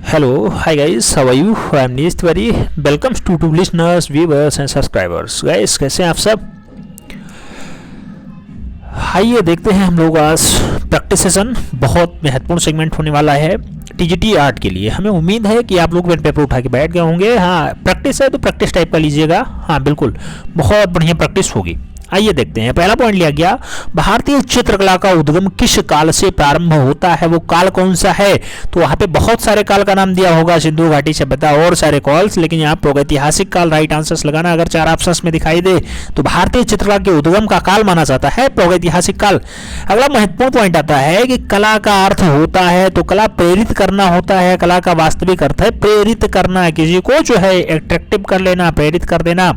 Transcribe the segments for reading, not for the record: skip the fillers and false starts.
Hello, hi guys, how are you? I am Neesh Tiwari. Welcome to listeners, viewers and subscribers. Guys, कैसे हैं आप सब? आइए देखते हैं हम लोग आज प्रैक्टिस सेशन। बहुत महत्वपूर्ण सेगमेंट होने वाला है टीजीटी आर्ट के लिए। हमें उम्मीद है कि आप लोग पेन पेपर उठा के बैठ गए होंगे। हाँ, प्रैक्टिस है तो प्रैक्टिस टाइप का लीजिएगा। हाँ बिल्कुल, बहुत बढ़िया प्रैक्टिस होगी। आइए देखते हैं। पहला पॉइंट लिया गया, भारतीय चित्रकला का उद्गम किस काल से प्रारंभ होता है, वो काल कौन सा है? तो वहां पे बहुत सारे काल का नाम दिया होगा, सिंधु घाटी सभ्यता और सारे कॉल्स, लेकिन यहाँ प्रागैतिहासिक काल राइट आंसर्स लगाना। अगर 4 ऑप्शंस में दिखाई दे तो भारतीय चित्रकला के उद्गम का काल माना जाता है प्रागैतिहासिक काल। अगला महत्वपूर्ण पॉइंट आता है कि कला का अर्थ होता है, तो कला प्रेरित करना होता है। कला का वास्तविक अर्थ है प्रेरित करना, किसी को जो है एट्रैक्टिव कर लेना, प्रेरित कर देना।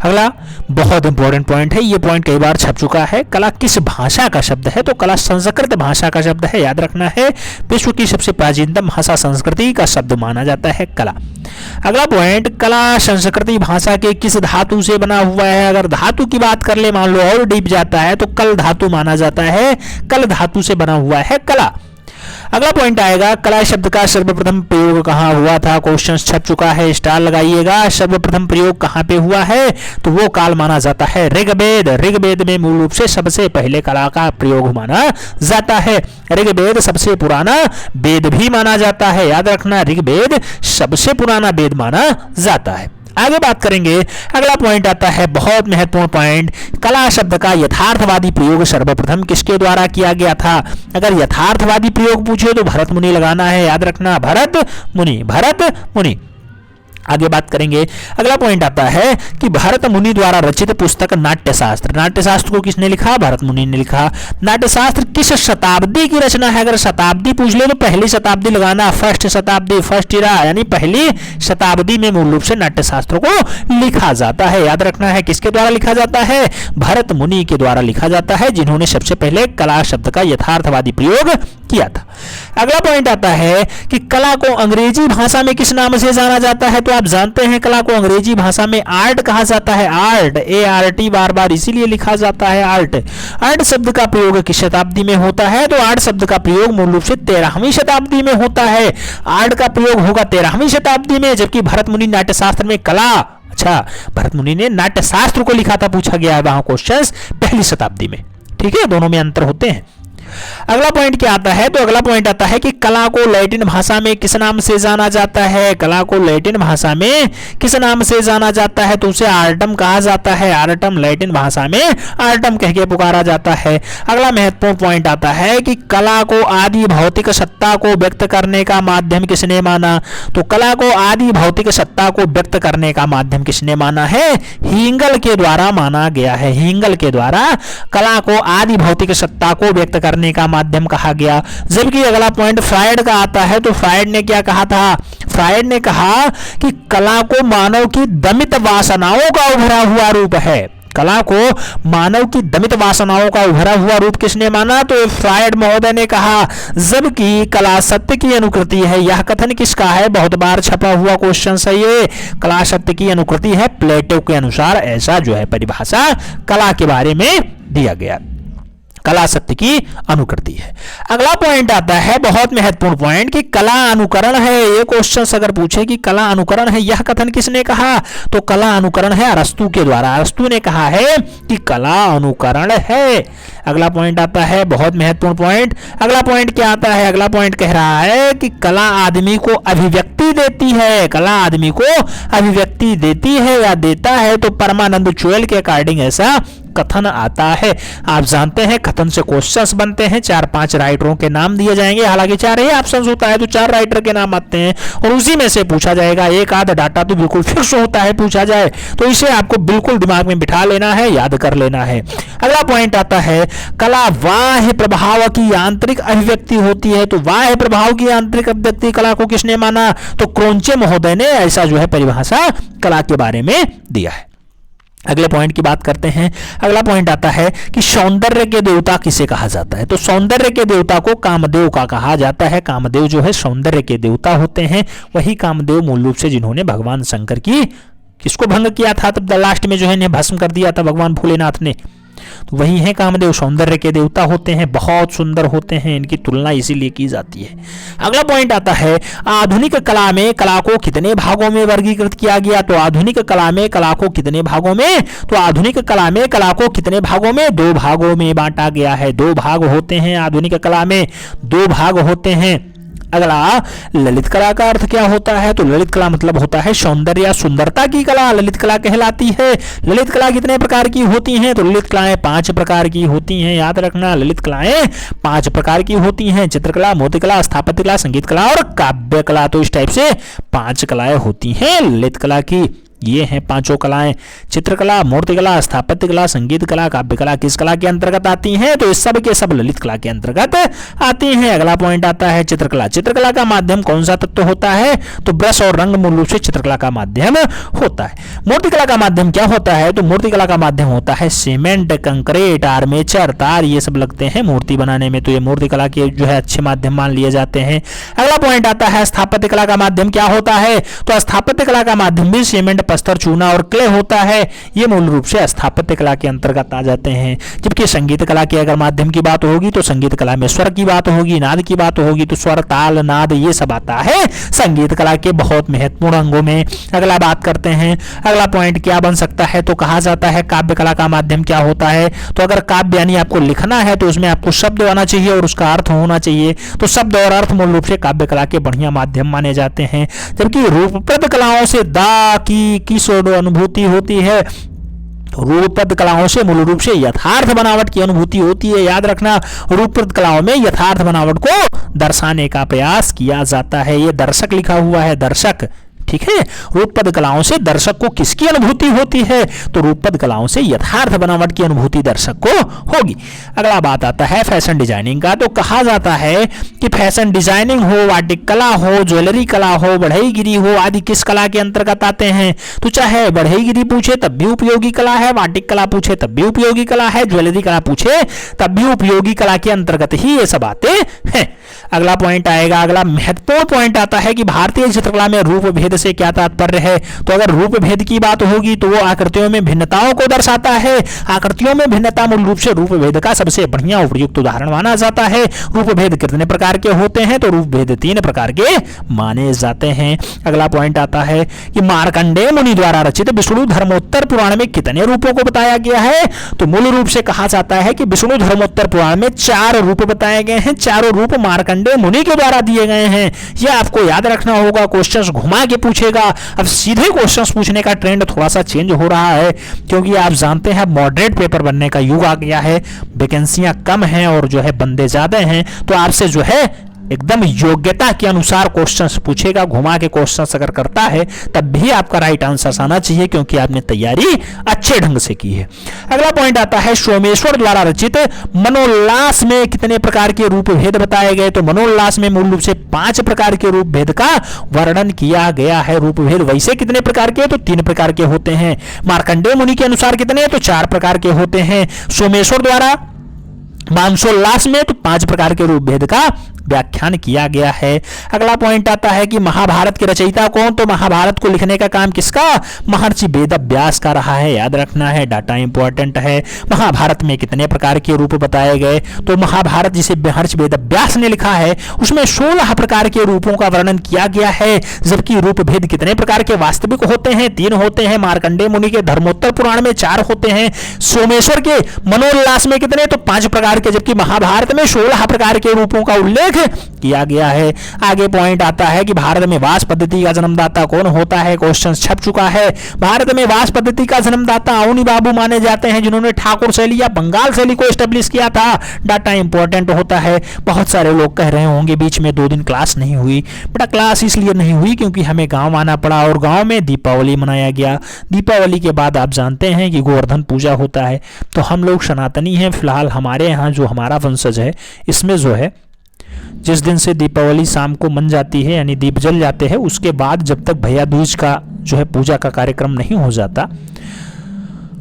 अगला बहुत इंपॉर्टेंट पॉइंट है, ये पॉइंट कई बार छप चुका है। कला किस भाषा का शब्द है? तो कला संस्कृत भाषा का शब्द है, याद रखना है। विश्व की सबसे प्राचीनतम भाषा संस्कृति का शब्द माना जाता है कला। अगला पॉइंट, कला संस्कृति भाषा के किस धातु से बना हुआ है? अगर धातु की बात कर ले, मान लो और डीप जाता है तो कल धातु माना जाता है, कल धातु से बना हुआ है कला। अगला पॉइंट आएगा, कला शब्द का सर्वप्रथम प्रयोग कहाँ हुआ था? क्वेश्चन छप चुका है, स्टार लगाइएगा। सर्वप्रथम प्रयोग कहाँ पे हुआ है? तो वो काल माना जाता है ऋग्वेद। ऋग्वेद में मूल रूप से सबसे पहले कला का प्रयोग माना जाता है। ऋग्वेद सबसे पुराना वेद भी माना जाता है, याद रखना, ऋग्वेद सबसे पुराना वेद माना जाता है। आगे बात करेंगे। अगला पॉइंट आता है बहुत महत्वपूर्ण पॉइंट, कला शब्द का यथार्थवादी प्रयोग सर्वप्रथम किसके द्वारा किया गया था? अगर यथार्थवादी प्रयोग पूछे तो भरत मुनि लगाना है, याद रखना, भरत मुनि, भरत मुनि। आगे बात करेंगे। अगला पॉइंट आता है कि भरत मुनि द्वारा रचित पुस्तक नाट्यशास्त्र, नाट्यशास्त्र को किसने लिखा? भरत मुनि ने लिखा। नाट्यशास्त्र किस शताब्दी की रचना है? अगर शताब्दी पूछ ले तो पहली शताब्दी लगाना, फर्स्ट शताब्दी, फर्स्ट इरा, यानी पहली शताब्दी में मूल रूप से नाट्यशास्त्र को लिखा जाता है, याद रखना है। किसके द्वारा लिखा जाता है? भरत मुनि के द्वारा लिखा जाता है, जिन्होंने सबसे पहले कला शब्द का यथार्थवादी प्रयोग किया था। अगला पॉइंट आता है कि कला को अंग्रेजी भाषा में किस नाम से जाना जाता है? तो आप जानते हैं कला को अंग्रेजी भाषा में आर्ट कहा जाता है, आर्ट, ART, बार बार इसीलिए लिखा जाता है आर्ट। आर्ट शब्द का प्रयोग किस शताब्दी में होता है? तो आर्ट शब्द का प्रयोग मूल रूप से 13वीं शताब्दी में होता है। आर्ट का प्रयोग होगा 13वीं शताब्दी में, जबकि भरत मुनि नाट्यशास्त्र में कला, अच्छा, भरत मुनि ने नाट्यशास्त्र को लिखा था, पूछा गया है वहां क्वेश्चन, पहली शताब्दी में। ठीक है, दोनों में अंतर होते हैं। अगला पॉइंट क्या आता है? तो अगला पॉइंट आता है कि कला को लैटिन भाषा में किस नाम से जाना जाता है? कला को लैटिन भाषा में किस नाम से जाना जाता है? तो उसे आर्टम कहा जाता है, आर्टम, लैटिन भाषा में आर्टम कह के पुकारा जाता है। अगला महत्वपूर्ण पॉइंट आता है कि कला को आदि भौतिक सत्ता को व्यक्त करने का माध्यम किसने माना? तो कला को आदि भौतिक सत्ता को व्यक्त करने का माध्यम किसने माना है? हींगल के द्वारा माना गया है। हींगल के द्वारा कला को आदि भौतिक सत्ता को व्यक्त करने का माध्यम कहा गया। जबकि अगला पॉइंट फ्रायड का आता है, तो फ्रायड ने क्या कहा था? फ्रायड ने कहा कि कला को मानव की दमित वासनाओं का उभरा हुआ रूप है। कला को मानव की दमित वासनाओं का उभरा हुआ रूप किसने माना? तो फ्रायड महोदय ने कहा। जबकि कला सत्य की अनुकृति है, यह कथन किसका है? बहुत बार छपा हुआ क्वेश्चन है ये। कला सत्य की अनुकृति है प्लेटो के अनुसार, ऐसा जो है परिभाषा कला के बारे में दिया गया। कला सत्य की अनुकृति है। अगला पॉइंट आता है बहुत महत्वपूर्ण पॉइंट कि कला अनुकरण है। ये क्वेश्चन अगर पूछे कि कला अनुकरण है, यह कथन किसने कहा? तो कला अनुकरण है अरस्तु के द्वारा। अरस्तु ने कहा है कि कला अनुकरण है। अगला पॉइंट आता है बहुत महत्वपूर्ण पॉइंट। अगला पॉइंट क्या आता है? अगला पॉइंट कह रहा है कि कला आदमी को अभिव्यक्ति देती है। कला आदमी को अभिव्यक्ति देती है या देता है, तो परमानंद चुएल के अकॉर्डिंग ऐसा कथन आता है। आप जानते हैं कथन से क्वेश्चंस बनते हैं, 4-5 राइटरों के नाम दिए जाएंगे। हालांकि 4 ही ऑप्शंस होता है तो 4 राइटर के नाम आते हैं और उसी में से पूछा जाएगा। एक आध डाटा तो बिल्कुल फिक्स होता है पूछा जाए, तो इसे आपको बिल्कुल दिमाग में बिठा लेना है, याद कर लेना है। अगला पॉइंट आता है, कला बाह्य प्रभाव की आंतरिक अभिव्यक्ति होती है। तो बाह्य प्रभाव की आंतरिक अभिव्यक्ति कला को किसने माना? तो क्रोंचे महोदय ने ऐसा जो है परिभाषा कला के बारे में दिया है। अगले पॉइंट की बात करते हैं। अगला पॉइंट आता है कि सौंदर्य के देवता किसे कहा जाता है? तो सौंदर्य के देवता को कामदेव का कहा जाता है। कामदेव जो है सौंदर्य के देवता होते हैं। वही कामदेव मूल रूप से जिन्होंने भगवान शंकर की किसको भंग किया था, तब लास्ट में जो है इन्हें भस्म कर दिया था भगवान भोलेनाथ ने। तो वही है कामदेव, सौंदर्य के देवता होते हैं, बहुत सुंदर होते हैं, इनकी तुलना इसीलिए की जाती है। अगला पॉइंट आता है आधुनिक कला में कला को कितने भागों में वर्गीकृत किया गया। तो आधुनिक कला में कला को कितने भागों में, तो आधुनिक कला में कला को कितने भागों में, 2 भागों में बांटा गया है। 2 भाग होते हैं आधुनिक कला में, 2 भाग होते हैं। अगला ललित कला का अर्थ क्या होता है। तो ललित कला मतलब होता है सौंदर्य या सुंदरता की कला, ललित कला कहलाती है। ललित कला कितने प्रकार की होती हैं। तो ललित कलाएं 5 प्रकार की होती हैं, याद रखना, ललित कलाएं 5 प्रकार की होती हैं। चित्रकला, मूर्तिकला, स्थापत्य कला, संगीत कला और काव्य कला। तो इस टाइप से 5 कलाएं होती हैं ललित कला की। ये हैं 5 कलाएं, चित्रकला, मूर्तिकला, स्थापत्य कला, संगीत कला, काव्य कला किस कला के अंतर्गत आती हैं। तो इस सब के सब ललित कला के अंतर्गत आती हैं। अगला पॉइंट आता है चित्रकला। चित्रकला का माध्यम कौन सा तत्व होता है। तो ब्रश और रंग मूल रूप से चित्रकला का माध्यम होता है। मूर्तिकला का माध्यम क्या होता है। तो मूर्तिकला का माध्यम होता है सीमेंट, कंक्रीट, आर्मेचर, तार, ये सब लगते हैं मूर्ति बनाने में। तो ये मूर्तिकला के जो है अच्छे माध्यम मान लिए जाते हैं। अगला पॉइंट आता है स्थापत्य कला का माध्यम क्या होता है। तो स्थापत्य कला का माध्यम भी सीमेंट, पत्थर, चूना और क्ले होता है। ये मूल रूप से स्थापत्य कला के अंतर्गत आ जाते हैं। जबकि संगीत कला के अगर माध्यम की बात होगी तो संगीत कला में स्वर की बात होगी, नाद की बात होगी, तो स्वर, ताल, नाद ये सब आता है संगीत कला के बहुत महत्वपूर्ण अंगों में। अगला बात करते हैं, अगला पॉइंट क्या बन सकता है। तो कहा जाता है काव्य कला का माध्यम क्या होता है। तो अगर काव्य यानी आपको लिखना है तो उसमें आपको शब्द आना चाहिए और उसका अर्थ होना चाहिए। तो शब्द और अर्थ मूल रूप से काव्य कला के बढ़िया माध्यम माने जाते हैं। जबकि रूपप्रद कलाओं से दा की अनुभूति होती है। रूपप्रद कलाओं से मूल रूप से यथार्थ बनावट की अनुभूति होती है। याद रखना, रूपप्रद कलाओं में यथार्थ बनावट को दर्शाने का प्रयास किया जाता है। ये दर्शक लिखा हुआ है, दर्शक, ठीक है। रूपपद कलाओं से दर्शक को किसकी अनुभूति होती है। तो रूपपद कलाओं से यथार्थ बनावट की अनुभूति दर्शक को होगी। अगला बात आता है फैशन डिजाइनिंग का। तो कहा जाता है कि फैशन डिजाइनिंग हो, वाटिक कला हो, ज्वेलरी कला हो, बढ़ईगिरी हो आदि किस कला के अंतर्गत आते हैं। तो चाहे बढ़ईगिरी पूछे तब भी उपयोगी कला है, वाटिक कला पूछे तब भी उपयोगी कला है, ज्वेलरी कला पूछे तब भी उपयोगी कला के अंतर्गत ही ये सब आते हैं। अगला पॉइंट आएगा, अगला महत्वपूर्ण पॉइंट आता है कि भारतीय चित्रकला में रूप भेद से क्या तात्पर्य है। तो अगर रूप भेद की बात होगी तो वो आकृतियों में भिन्नताओं को दर्शाता है। आकृतियों में भिन्नता मूल रूप से रूप भेद का सबसे बढ़िया उपयुक्त उदाहरण माना जाता है। रूप भेद कितने प्रकार के होते हैं। तो रूप भेद 3 प्रकार के माने जाते हैं। अगला पॉइंट आता है कि मार्कंडेय मुनि द्वारा रचित विष्णु धर्मोत्तर पुराण में कितने रूपों को बताया गया है। तो मूल रूप से कहा जाता है कि विष्णु धर्मोत्तर पुराण में 4 रूप बताए गए हैं। चारों रूप मार्कंडेय मुनि के द्वारा दिए गए हैं। यह आपको याद रखना होगा, क्वेश्चंस घुमा के पूछेगा। अब सीधे क्वेश्चंस पूछने का ट्रेंड थोड़ा सा चेंज हो रहा है, क्योंकि आप जानते हैं मॉडरेट पेपर बनने का युग आ गया है, वैकेंसियां कम हैं और जो है बंदे ज्यादा हैं। तो आपसे जो है एकदम योग्यता के अनुसार क्वेश्चंस पूछेगा। घुमा के क्वेश्चंस अगर करता है तब भी आपका राइट आंसर आना चाहिए, क्योंकि आपने तैयारी अच्छे ढंग से की है। अगला पॉइंट आता है सोमेश्वर द्वारा रचित मनोल्लास में कितने प्रकार के रूप भेद बताए गए। तो मनोल्लास में मूल रूप से 5 प्रकार के रूप भेद का वर्णन किया गया है। रूप भेद वैसे कितने प्रकार के, तो 3 प्रकार के होते हैं। मार्कंडेय मुनि के अनुसार कितने, तो 4 प्रकार के होते हैं। सोमेश्वर द्वारा मानसोल्लास में तो 5 प्रकार के रूप भेद का व्याख्यान किया गया है। अगला पॉइंट आता है कि महाभारत के रचयिता कौन। तो महाभारत को लिखने का काम किसका, महर्षि वेदव्यास का रहा है। याद रखना है, डाटा इंपॉर्टेंट है। महाभारत में कितने प्रकार के रूप बताए गए। तो महाभारत जिसे महर्षि वेदव्यास ने लिखा है उसमें 16 प्रकार के रूपों का वर्णन किया गया है। जबकि रूप भेद कितने प्रकार के वास्तविक होते हैं, 3 होते हैं। मार्कंडेय मुनि के धर्मोत्तर पुराण में 4 होते हैं। सोमेश्वर के मनोल्लास में कितने, तो 5 प्रकार के। जबकि महाभारत में 16 प्रकार के रूपों का उल्लेख किया गया है। आगे पॉइंट आता है कि भारत में वास पद्धति का जन्मदाता कौन होता है। क्वेश्चन छप चुका है। भारत में वास पद्धति का जन्मदाता अवनी बाबू माने जाते हैं, जिन्होंने ठाकुर शैली या बंगाल शैली को एस्टेब्लिश किया था। डाटा इंपॉर्टेंट होता है। बहुत सारे लोग कह रहे होंगे बीच में 2 दिन क्लास नहीं हुई। बेटा क्लास इसलिए नहीं हुई क्योंकि हमें गांव आना पड़ा और गांव में दीपावली मनाया गया। दीपावली के बाद आप जानते हैं कि गोवर्धन पूजा होता है। तो हम लोग सनातनी हैं। फिलहाल हमारे यहाँ जो हमारा वंशज है इसमें जो है जिस दिन से दीपावली शाम को मन जाती है यानी दीप जल जाते हैं, उसके बाद जब तक भैया दूज का जो है पूजा का कार्यक्रम नहीं हो जाता,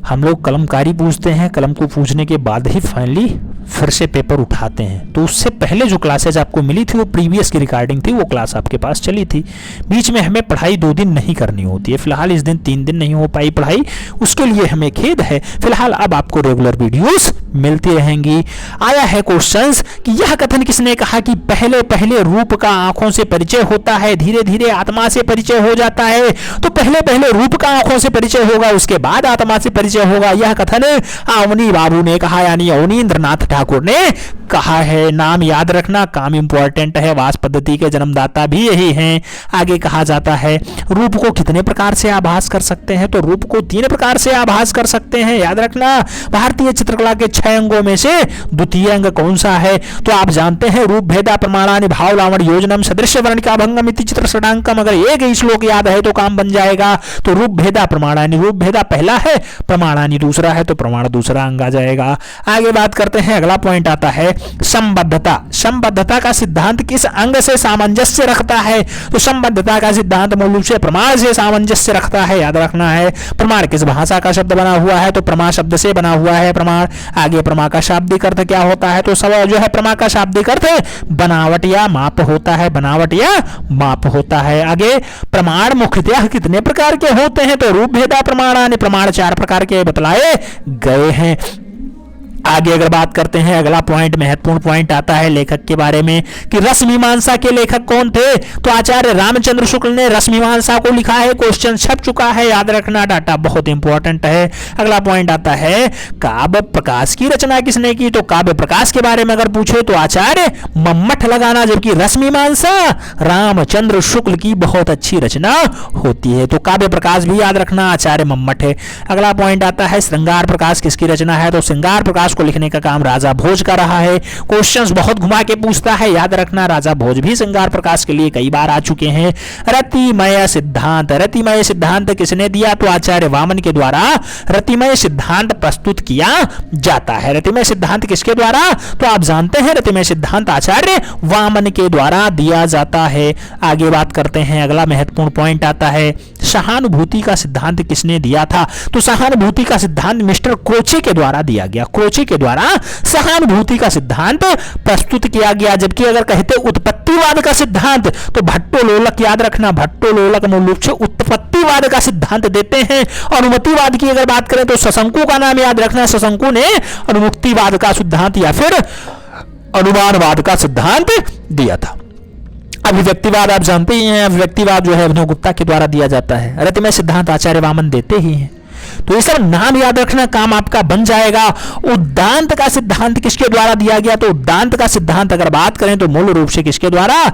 हम लोग कलमकारी पूजते हैं। कलम को पूजने के बाद ही फाइनली फिर से पेपर उठाते हैं तो उससे पहले जो क्लासेज आपको मिली थी वो प्रीवियस की रिकॉर्डिंग थी, वो क्लास आपके पास चली थी। बीच में हमें पढ़ाई 2 दिन नहीं करनी होती है, फिलहाल इस दिन 3 दिन नहीं हो पाई पढ़ाई, उसके लिए हमें खेद है। फिलहाल अब आपको रेगुलर वीडियोस मिलती रहेंगी। आया है क्वेश्चंस कि यह कथन किसने कहा कि पहले पहले रूप का आंखों से परिचय होता है, धीरे धीरे आत्मा से परिचय हो जाता है। तो पहले पहले रूप का आंखों से परिचय होगा, उसके बाद आत्मा से परिचय होगा। यह कथन अवनी बाबू ने कहा, यानी अवनींद्रनाथ ठाकुर ने कहा है। नाम याद रखना, काम इंपॉर्टेंट है। वास पद्धति के जन्मदाता भी यही हैं। आगे कहा जाता है रूप को कितने प्रकार से आभास कर सकते हैं, तो रूप को 3 प्रकार से आभास कर सकते हैं, याद रखना। भारतीय चित्रकला के 6 अंगों में से द्वितीय अंग कौन सा है, तो आप जानते हैं रूप भेदा प्रमाणानि भाव लावण योजनम सदृश्य वर्णिका भंगम इति चित्र षडांकम। अगर एक ही श्लोक याद है तो काम बन जाएगा। तो रूप भेदा प्रमाणानि, रूप भेदा पहला है, प्रमाणानि दूसरा है, तो प्रमाण दूसरा अंग आ जाएगा। आगे बात करते हैं, अगला पॉइंट आता है संबद्धता। संबद्धता का सिद्धांत किस अंग से सामंजस्य रखता है, तो संबद्धता का सिद्धांत मूल रूप से प्रमाण से सामंजस्य रखता है, याद रखना है। प्रमाण किस भाषा का शब्द बना हुआ है, तो प्रमा शब्द से बना हुआ है प्रमाण। आगे प्रमा का शाब्दिक अर्थ क्या होता है, तो सब जो है प्रमा का शाब्दिक अर्थ बनावट या माप होता है, बनावट या माप होता है। आगे प्रमाण मुख्यतः कितने प्रकार के होते हैं, तो रूप भेदा प्रमाणानि, प्रमाण 4 प्रकार के बतलाए गए हैं। आगे अगर बात करते हैं, अगला पॉइंट महत्वपूर्ण पॉइंट आता है लेखक के बारे में कि रस मीमांसा के लेखक कौन थे, तो आचार्य रामचंद्र शुक्ल ने रस मीमांसा को लिखा है। क्वेश्चन छप चुका है, याद रखना, डाटा बहुत इंपॉर्टेंट है। अगला पॉइंट आता है काव्य प्रकाश की रचना किसने की, तो काव्य प्रकाश के बारे में अगर पूछे तो आचार्य मम्मट लगाना, जबकि रस मीमांसा रामचंद्र शुक्ल की बहुत अच्छी रचना होती है। तो काव्य प्रकाश भी याद रखना, आचार्य मम्मट है। अगला पॉइंट आता है श्रृंगार प्रकाश किसकी रचना है, तो श्रृंगार प्रकाश को लिखने का काम राजा भोज का रहा है। क्वेश्चंस बहुत घुमा के पूछता है, याद रखना, राजा भोज भी श्रृंगार प्रकाश के लिए कई बार आ चुके हैं। रतिमय सिद्धांत, रतिमय सिद्धांत किसने दिया, तो आचार्य वामन के द्वारा रतिमय सिद्धांत प्रस्तुत किया जाता है। रतिमय सिद्धांत किसके द्वारा, तो आप जानते हैं रतिमय सिद्धांत आचार्य वामन के द्वारा दिया जाता है। आगे बात करते हैं, अगला महत्वपूर्ण पॉइंट आता है सहानुभूति का सिद्धांत किसने दिया था, तो सहानुभूति का सिद्धांत मिस्टर क्रोचे के द्वारा दिया गया। क्रोचे के द्वारा सहानुभूति का सिद्धांत प्रस्तुत किया गया। जबकि अगर कहते उत्पत्तिवाद का सिद्धांत, तो भट्टो लोलक, याद रखना, भट्टो लोलक मूल रूप से उत्पत्तिवाद का सिद्धांत देते हैं। अनुमतिवाद की अगर बात करें तो शशंकु का नाम याद रखना, शशंकु ने अनुमुक्तिवाद का सिद्धांत या फिर अनुमानवाद का सिद्धांत दिया था। अभिव्यक्तिवाद आप जानते ही हैं, अभिव्यक्तिवाद जो है अभिनव गुप्ता के द्वारा दिया जाता है। रतिमय सिद्धांत आचार्य वामन देते ही हैं। तो ये सब नाम याद रखना, काम आपका बन जाएगा। उद्दांत का सिद्धांत किसके द्वारा दिया गया, तो उद्दांत का सिद्धांत अगर बात करें तो मूल रूप से किसके द्वारा,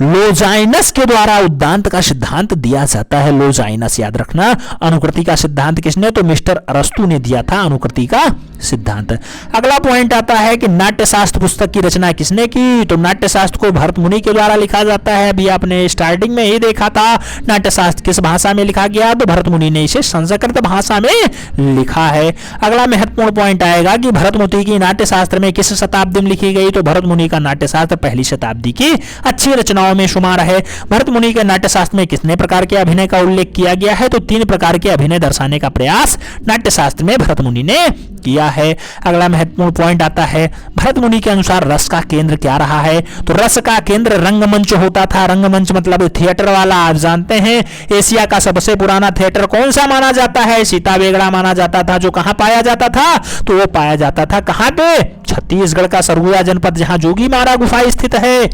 लोजाइनस के द्वारा उद्दांत का सिद्धांत दिया जाता है। लोजाइनस याद रखना। अनुकृति का सिद्धांत किसने, तो मिस्टर अरस्तु ने दिया था अनुकृति का सिद्धांत। अगला पॉइंट आता है कि नाट्यशास्त्र पुस्तक की रचना किसने की, तो नाट्यशास्त्र को भरत मुनि के द्वारा लिखा जाता है। अभी आपने स्टार्टिंग में ही देखा था नाट्यशास्त्र किस भाषा में लिखा गया, तो भरत मुनि ने इसे संस्कृत भाषा में लिखा है। अगला महत्वपूर्ण पॉइंट आएगा कि भरत मुनि की नाट्यशास्त्र में किस शताब्दी में लिखी गई, तो भरत मुनि का नाट्यशास्त्र 1ली शताब्दी की अच्छी रचनाओं में शुमार है। भरत मुनि के नाट्यशास्त्र में कितने प्रकार के अभिनय का उल्लेख किया गया है, तो 3 प्रकार के अभिनय दर्शाने का प्रयास नाट्यशास्त्र में भरत मुनि ने किया है। अगला महत्वपूर्ण पॉइंट आता है भरत मुनि के अनुसार रस का केंद्र क्या रहा है, तो रस का केंद्र रंगमंच होता था। रंगमंच मतलब थिएटर वाला। आप जानते हैं एशिया का सबसे पुराना थिएटर कौन सा माना जाता है, सीता बेगड़ा माना जाता था। जो कहां पाया जाता था, तो वो पाया जाता था कहां पे, छत्तीसगढ़ का सरगुजा जनपद, जहां जोगी मारा गुफा स्थित है।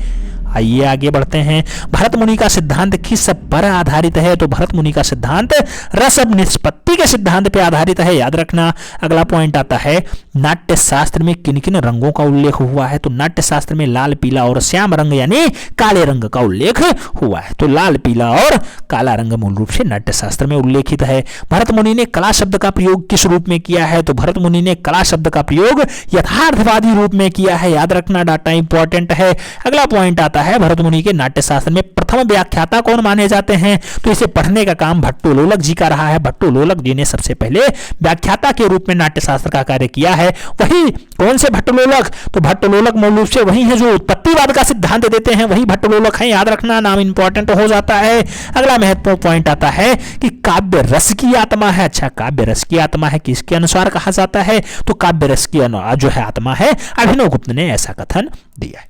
आइए आगे बढ़ते हैं। भरत मुनि का सिद्धांत किस पर आधारित है, तो भरत मुनि का सिद्धांत रस निष्पत्ति के सिद्धांत पर आधारित है, याद रखना। अगला पॉइंट आता है नाट्य शास्त्र में किन किन रंगों का उल्लेख हुआ है, तो नाट्य शास्त्र में लाल, पीला और श्याम रंग यानी काले रंग का उल्लेख हुआ है। तो लाल, पीला और काला रंग मूल रूप से नाट्य शास्त्र में उल्लेखित है। भरत मुनि ने कला शब्द का प्रयोग किस रूप में किया है, तो भरत मुनि ने कला शब्द का प्रयोग यथार्थवादी रूप में किया है, याद रखना, डाटा इंपॉर्टेंट है। अगला पॉइंट आता आता है भरत मुनि के नाट्य शास्त्र में प्रथम व्याख्याता कौन माने जाते हैं, तो इसे पढ़ने का काम भट्टोलोलक जी का रहा है। भट्टोलोलक जी ने सबसे पहले व्याख्याता के रूप में नाट्य शास्त्र का कार्य किया है। वही कौन से भट्टोलोलक, तो भट्टोलोलक मूल रूप से वही है जो उत्पत्तिवाद का सिद्धांत देते हैं, वही भट्टोलोलक है, याद रखना, नाम इंपॉर्टेंट हो जाता है। अगला महत्वपूर्ण पॉइंट आता है कि काव्य रस की आत्मा है। अच्छा, काव्य रस की आत्मा है किसके अनुसार कहा जाता है, तो काव्य रस की जो है आत्मा है अभिनव गुप्त ने ऐसा कथन दिया है।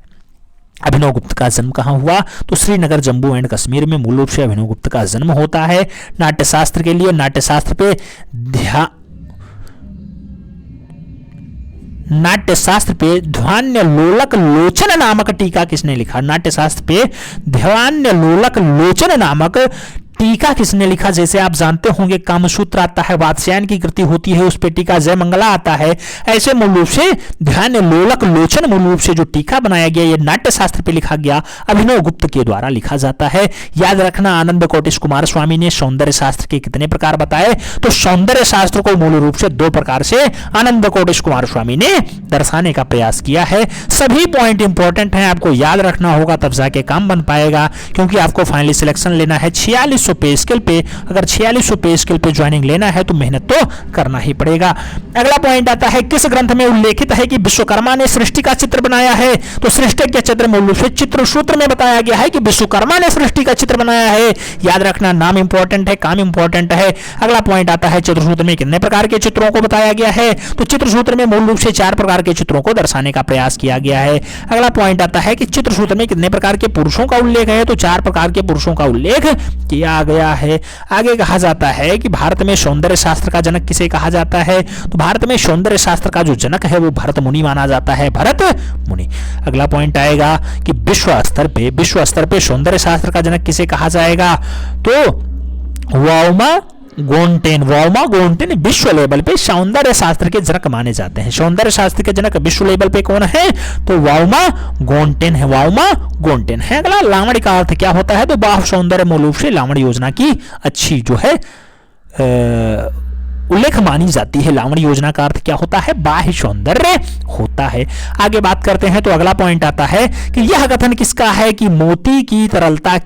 अभिनव गुप्त का जन्म कहाँ हुआ, तो श्रीनगर जम्मू एंड कश्मीर में मूल रूप से अभिनव गुप्त का जन्म होता है। नाट्यशास्त्र के लिए नाट्यशास्त्र पे ध्यान लोलक लोचन नामक टीका किसने लिखा, नाट्यशास्त्र पे ध्यान लोलक लोचन नामक टीका किसने लिखा, जैसे आप जानते होंगे कामसूत्र आता है, वात्स्यायन की कृति होती है, उस पे टीका जय मंगला आता है। ऐसे मूल रूप से ध्यान लोलक लोचन मूल रूप से जो टीका बनाया गया ये नाट्य शास्त्र पे लिखा गया अभिनव गुप्त के द्वारा लिखा जाता है। याद रखना, आनंद कोटिश कुमार स्वामी ने सौंदर्य शास्त्र के कितने प्रकार बताए, तो सौंदर्य शास्त्र को मूल रूप से 2 प्रकार से आनंद कोटिश कुमार स्वामी ने दर्शाने का प्रयास किया है। सभी पॉइंट इंपॉर्टेंट हैं, आपको याद रखना होगा तब जाके काम बन पाएगा, क्योंकि आपको फाइनली सिलेक्शन लेना है 4600 पे स्केल पे। अगर 4600 पे स्केल पे ज्वाइनिंग लेना है तो मेहनत तो करना ही पड़ेगा। अगला पॉइंट आता है, किस ग्रंथ में उल्लेखित है कि विश्वकर्मा ने सृष्टि का चित्र बनाया है, तो सृष्टि के चित्र मूल रूप से चित्र सूत्र में बताया गया है कि विश्वकर्मा ने सृष्टि का चित्र बनाया है। याद रखना, नाम इंपॉर्टेंट है, काम इंपॉर्टेंट है। अगला पॉइंट आता है, चित्रसूत्र में कितने प्रकार के चित्रों को बताया गया है, तो चित्रसूत्र में मूल रूप से 4 प्रकार के चित्रों को दर्शाने का प्रयास किया गया है। अगला पॉइंट आता है कि चित्रसूत्र में कितने प्रकार के पुरुषों का उल्लेख है, तो 4 प्रकार के पुरुषों का उल्लेख किया गया है। आगे कहा जाता है कि भारत में सौंदर्य शास्त्र का जनक किसे कहा जाता है, तो भारत में सौंदर्य शास्त्र का जो जनक है वो भरत मुनि माना जाता है, भरत मुनि। अगला पॉइंट आएगा कि विश्व स्तर पे सौंदर्य शास्त्र का जनक किसे कहा जाएगा, तो वाउमा गोन्टेन विश्व लेवल पे सौंदर्य शास्त्र के जनक माने जाते हैं। सौंदर्य शास्त्र के जनक विश्व लेवल पे कौन है, तो वाउमा गोन्टेन है। अगला, लावणी का अर्थ क्या होता है, तो बाह्य सौंदर्य मूल रूप से लावणी योजना की अच्छी जो है उल्लेख मानी जाती है। लावणी योजना का अर्थ क्या होता है, बाह्य सौंदर्य होता है। आगे बात करते हैं तो अगला पॉइंट आता है कि यह कथन किसका है कि मोती की तरलता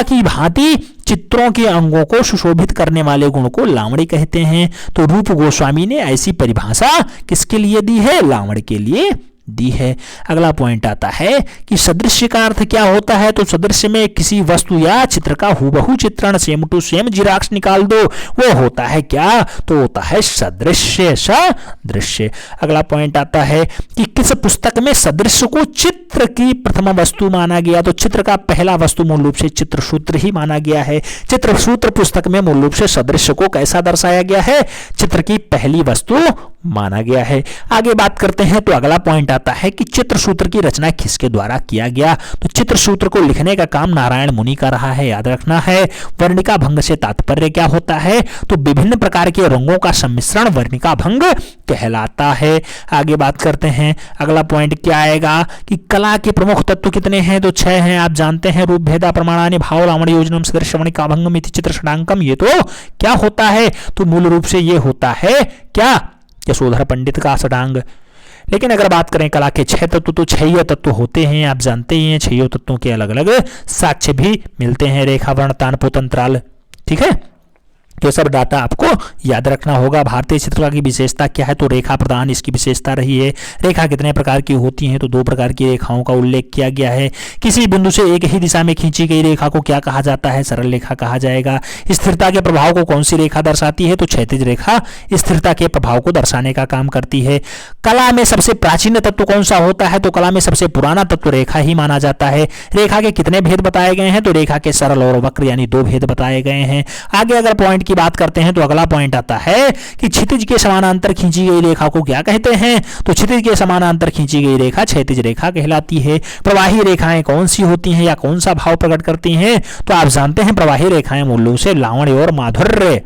की भांति चित्रों के अंगों को सुशोभित करने वाले गुण को लावणी कहते हैं। तो रूप गोस्वामी ने ऐसी परिभाषा किसके लिए दी है, लावणी के लिए दी है। अगला पॉइंट आता है कि सदृश्य का अर्थ क्या होता है, तो सदृश्य में किसी वस्तु या चित्र का हूबहू चित्रण, सेम टू सेम जिराक्स निकाल दो, वो होता है क्या, तो होता है सदृश्य। अगला पॉइंट आता है कि किस पुस्तक में सदृश्य को चित्र की प्रथम वस्तु माना गया, तो चित्र का पहला वस्तु मूल रूप से चित्रसूत्र ही माना गया है। चित्रसूत्र पुस्तक में मूल रूप से सदृश्य को कैसा दर्शाया गया है, चित्र की पहली वस्तु माना गया है। आगे बात करते हैं तो अगला पॉइंट आता है कि चित्रसूत्र की रचना किसके द्वारा किया गया, तो चित्रसूत्र को लिखने का काम नारायण मुनि का रहा है। याद रखना है, वर्णिका भंग से तात्पर्य क्या होता है, तो विभिन्न प्रकार के रंगों का सम्मिश्रण वर्णिका भंग कहलाता है। आगे बात करते हैं, अगला पॉइंट क्या आएगा कि कला के प्रमुख तत्व कितने हैं, तो 6 हैं। आप जानते हैं, रूप भेदा प्रमाणानि भाव लावणी योजनम सदृश्य वर्णिका भंगम इति चित्र षडांकम। ये तो क्या होता है, तो मूल रूप से ये होता है क्या, यशोधर पंडित का षडांग। लेकिन अगर बात करें कला के 6 तत्व, तो 6 तत्व होते हैं, आप जानते ही हैं। 6 तत्वों के अलग अलग साक्ष्य भी मिलते हैं, रेखा, वर्ण, तान, पोतंत्राल। ठीक है, ये सब डाटा आपको याद रखना होगा। भारतीय चित्रकला की विशेषता क्या है, तो रेखा प्रदान इसकी विशेषता रही है। रेखा कितने प्रकार की होती हैं, तो 2 प्रकार की रेखाओं का उल्लेख किया गया है। किसी बिंदु से एक ही दिशा में खींची गई रेखा को क्या कहा जाता है, सरल रेखा कहा जाएगा। स्थिरता के प्रभाव को कौन सी रेखा दर्शाती है, तो क्षैतिज रेखा स्थिरता के प्रभाव को दर्शाने का काम करती है। कला में सबसे प्राचीन तत्व कौन सा होता है, तो कला में सबसे पुराना तत्व रेखा ही माना जाता है। रेखा के कितने भेद बताए गए हैं, तो रेखा के सरल और वक्र यानी 2 भेद बताए गए हैं। आगे अगर पॉइंट की बात करते हैं तो अगला पॉइंट आता है कि क्षितिज के समानांतर खींची गई रेखा को क्या कहते हैं, तो क्षितिज के समानांतर खींची गई रेखा क्षैतिज रेखा कहलाती है। प्रवाही रेखाएं कौन सी होती हैं या कौन सा भाव प्रकट करती हैं, तो आप जानते हैं प्रवाही रेखाएं मूल रूप से लावण्य और माधुर्य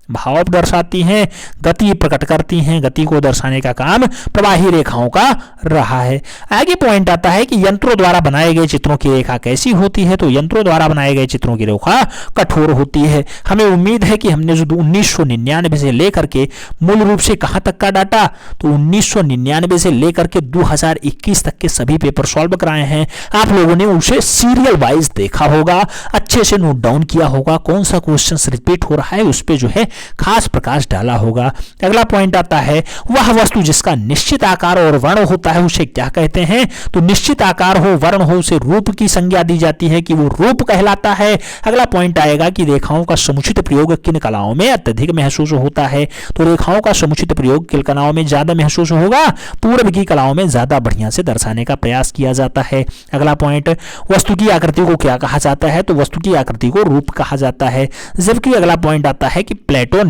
भाव दर्शाती हैं, गति प्रकट करती हैं, गति को दर्शाने का काम प्रवाही रेखाओं का रहा है। आगे पॉइंट आता है कि यंत्रों द्वारा बनाए गए चित्रों की रेखा कैसी होती है, तो यंत्रों द्वारा बनाए गए चित्रों की रेखा कठोर होती है। हमें उम्मीद है कि हमने जो 1999 से लेकर के मूल रूप से कहां तक का डाटा, तो 1999 से लेकर के 2021 तक के सभी पेपर सॉल्व कराए हैं। आप लोगों ने उसे सीरियल वाइज देखा होगा, अच्छे से नोट डाउन किया होगा, कौन सा क्वेश्चन रिपीट हो रहा है उस पे जो है खास प्रकाश डाला होगा। अगला पॉइंट आता है, वह वस्तु जिसका निश्चित आकार और वर्ण होता है उसे क्या कहते हैं, तो निश्चित आकार हो वर्ण हो उसे रूप की संज्ञा दी जाती है कि वो रूप कहलाता है। अगला पॉइंट आएगा कि रेखाओं का समुचित प्रयोग किन कलाओं में अत्यधिक महसूस होता है, तो रेखाओं का समुचित प्रयोग किन कलाओं में ज्यादा महसूस होगा, पूर्व की कलाओं में ज्यादा बढ़िया से दर्शाने का प्रयास किया जाता है। अगला पॉइंट, वस्तु की आकृति को क्या कहा जाता है, तो वस्तु की आकृति को रूप कहा जाता है। जबकि अगला पॉइंट आता है कि प्लेटो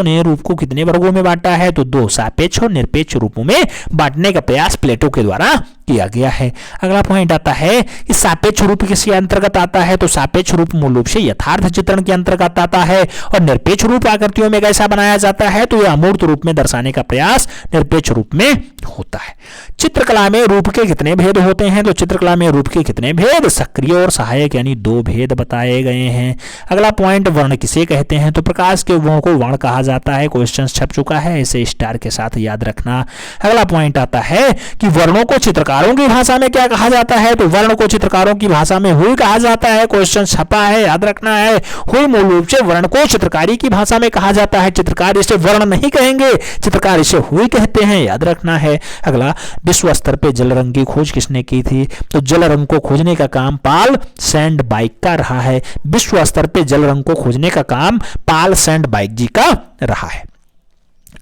ने रूप को कितने वर्गों में बांटा है, तो 2 सापेक्ष और निरपेक्ष रूपों में बांटने का प्रयास प्लेटो के द्वारा किया गया है। अगला पॉइंट आता है कि सापेक्ष रूप किसके अंतर्गत आता है, तो सापेक्ष रूप मूल रूप से यथार्थ चित्रण के अंतर्गत आता है। और निरपेक्ष रूप आकृतियों में कैसा बनाया जाता है, तो यह अमूर्त रूप में दर्शाने का प्रयास निरपेक्ष रूप में होता है। चित्रकला में रूप के कितने भेद होते हैं, तो चित्रकला में रूप के कितने भेद, सक्रिय और सहायक यानी 2 भेद बताए गए हैं। अगला पॉइंट, वर्ण किसे कहते हैं, तो प्रकाश के गुणों को वर्ण कहा जाता है। क्वेश्चन छप चुका है, इसे स्टार के साथ याद रखना। अगला पॉइंट आता है कि वर्णों को चित्रकारों की भाषा में क्या कहा जाता है, तो वर्ण को चित्रकारों की भाषा में हुई कहा जाता है। क्वेश्चन छपा है, याद रखना है। हुई मूल रूप से वर्ण को चित्रकारी की भाषा में कहा जाता है। चित्रकार इसे वर्ण नहीं कहेंगे, चित्रकार इसे हुई कहते हैं, याद रखना है। अगला, विश्व स्तर पे जल रंग की खोज किसने की थी, तो जल रंग को खोजने का काम पाल सैंडबाइक का रहा है। विश्व स्तर पे जल रंग को खोजने का काम पाल सैंडबाइक जी का रहा है।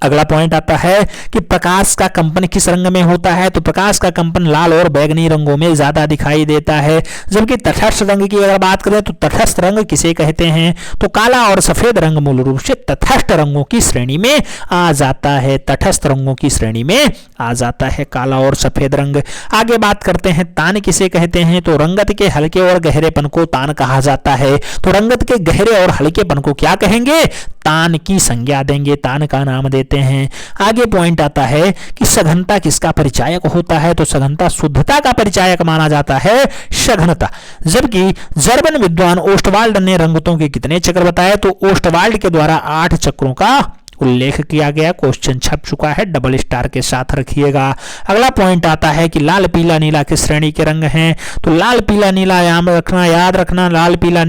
अगला पॉइंट आता है कि प्रकाश का कंपन किस रंग में होता है, तो प्रकाश का कंपन लाल और बैंगनी रंगों में ज्यादा दिखाई देता है। जबकि तटस्थ रंग की अगर बात करें तो तटस्थ रंग किसे कहते हैं, तो काला और सफेद रंग मूल रूप से तटस्थ रंगों की श्रेणी में आ जाता है। तटस्थ रंगों की श्रेणी में आ जाता है काला और सफेद रंग। आगे बात करते हैं, तान किसे कहते हैं, तो रंगत के हल्के और गहरेपन को तान कहा जाता है। तो रंगत के गहरे और हल्केपन को क्या कहेंगे, तान की संज्ञा देंगे, तान का नाम देते हैं। आगे पॉइंट आता है कि सघनता किसका परिचायक होता है, तो सघनता शुद्धता का परिचायक माना जाता है, सघनता। जबकि जर्मन विद्वान ओस्टवाल्ड ने रंगतों के कितने चक्र बताए, तो ओस्टवाल्ड के द्वारा 8 चक्रों का उल्लेख किया गया। क्वेश्चन छप चुका है, डबल स्टार के साथ रखिएगा। अगला पॉइंट आता है कि लाल पीला नीला किस श्रेणी के रंग हैं, तो लाल पीला नीला याद रखना, लाल पीला